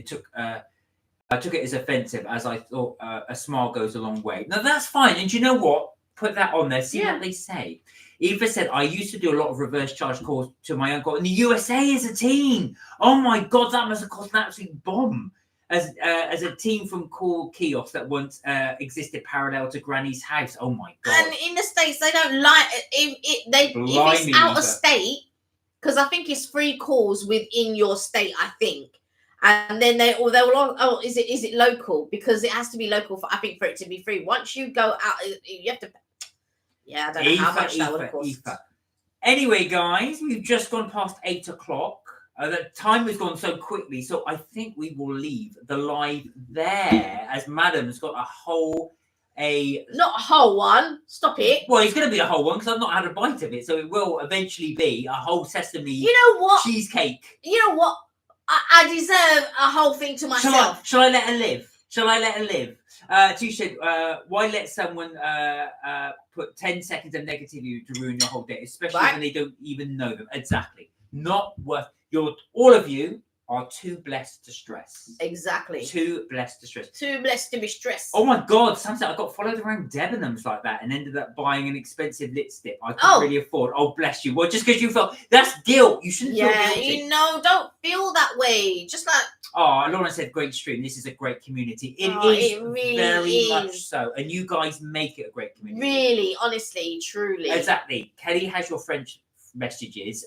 I took it as offensive, as I thought a smile goes a long way. Now, that's fine. And you know what? Put that on there. See what they say. Eva said, I used to do a lot of reverse charge calls to my uncle in the USA as a teen. Oh, my God, that must have cost an absolute bomb. As a teen from call kiosk that once existed parallel to Granny's house. Oh, my God. And in the States, they don't like if it's out of state, because I think it's free calls within your state, I think. And then they will is it local, because it has to be local for it to be free. Once you go out, you have to. Yeah, I don't know how much that would cost. Anyway, guys, we've just gone past 8 o'clock. The time has gone so quickly, so I think we will leave the live there, as Madam's got not a whole one. Stop it. Well, it's going to be a whole one because I've not had a bite of it, so it will eventually be a whole sesame. You know what? Cheesecake. You know what? I deserve a whole thing to myself. Shall I let her live? Said, why let someone put 10 seconds of negative you to ruin your whole day, especially when they don't even know them? Exactly. Not worth. All of you are too blessed to stress. Exactly. Too blessed to stress. Too blessed to be stressed. Oh my God! Sometimes I got followed around Debenhams like that and ended up buying an expensive lipstick I couldn't really afford. Oh, bless you. Well, just because you felt that's guilt. You shouldn't feel guilty. Don't feel that way. Just like. Oh, Lauren said, great stream. This is a great community. It is really very much so. And you guys make it a great community. Really, honestly, truly. Exactly. Kelly has your French messages.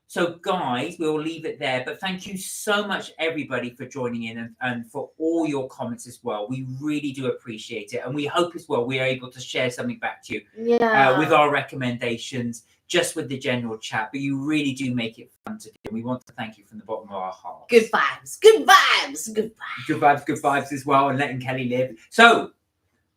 So, guys, we'll leave it there. But thank you so much, everybody, for joining in and for all your comments as well. We really do appreciate it. And we hope as well we are able to share something back to you with our recommendations, just with the general chat. But you really do make it fun to do. And we want to thank you from the bottom of our hearts. Good vibes. Good vibes. Good vibes. Good vibes. Good vibes as well. And letting Kelly live. So,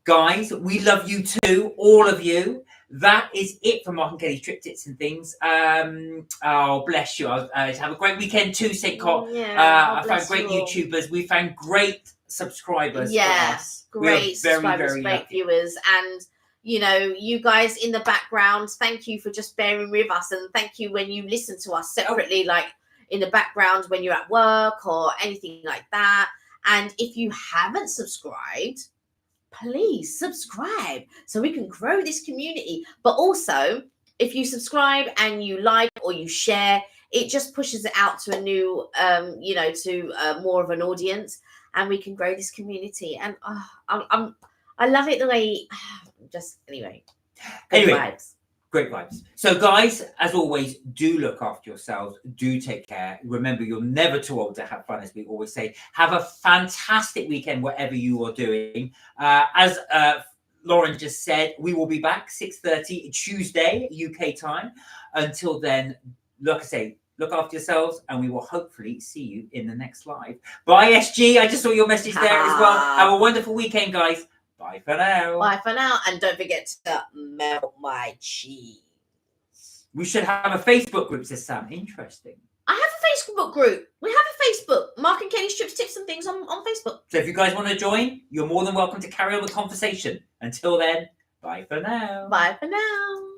guys, we love you too, all of you. That is it for Mark and Kelly's Trip Tips and Things. Oh, bless you. Have a great weekend too, St. Cot. I found great YouTubers. We found great subscribers. Yes, great subscribers, great viewers. And, you know, you guys in the background, thank you for just bearing with us. And thank you when you listen to us separately, like in the background when you're at work or anything like that. And if you haven't subscribed, please subscribe so we can grow this community. But also, if you subscribe and you like or you share, it just pushes it out to a new, more of an audience, and we can grow this community. And I love it the way. Anyway, vibes. Great vibes. So, guys, as always, do look after yourselves. Do take care. Remember, you're never too old to have fun, as we always say. Have a fantastic weekend, whatever you are doing. As Lauren just said, we will be back 6:30 Tuesday, UK time. Until then, like I say, look after yourselves, and we will hopefully see you in the next live. Bye, SG. I just saw your message there as well. Have a wonderful weekend, guys. Bye for now. Bye for now. And don't forget to melt my cheese. We should have a Facebook group, says Sam. Interesting. I have a Facebook group. We have a Facebook. Mark and Kelly's Trips, Tips and Things on Facebook. So if you guys want to join, you're more than welcome to carry on the conversation. Until then, bye for now. Bye for now.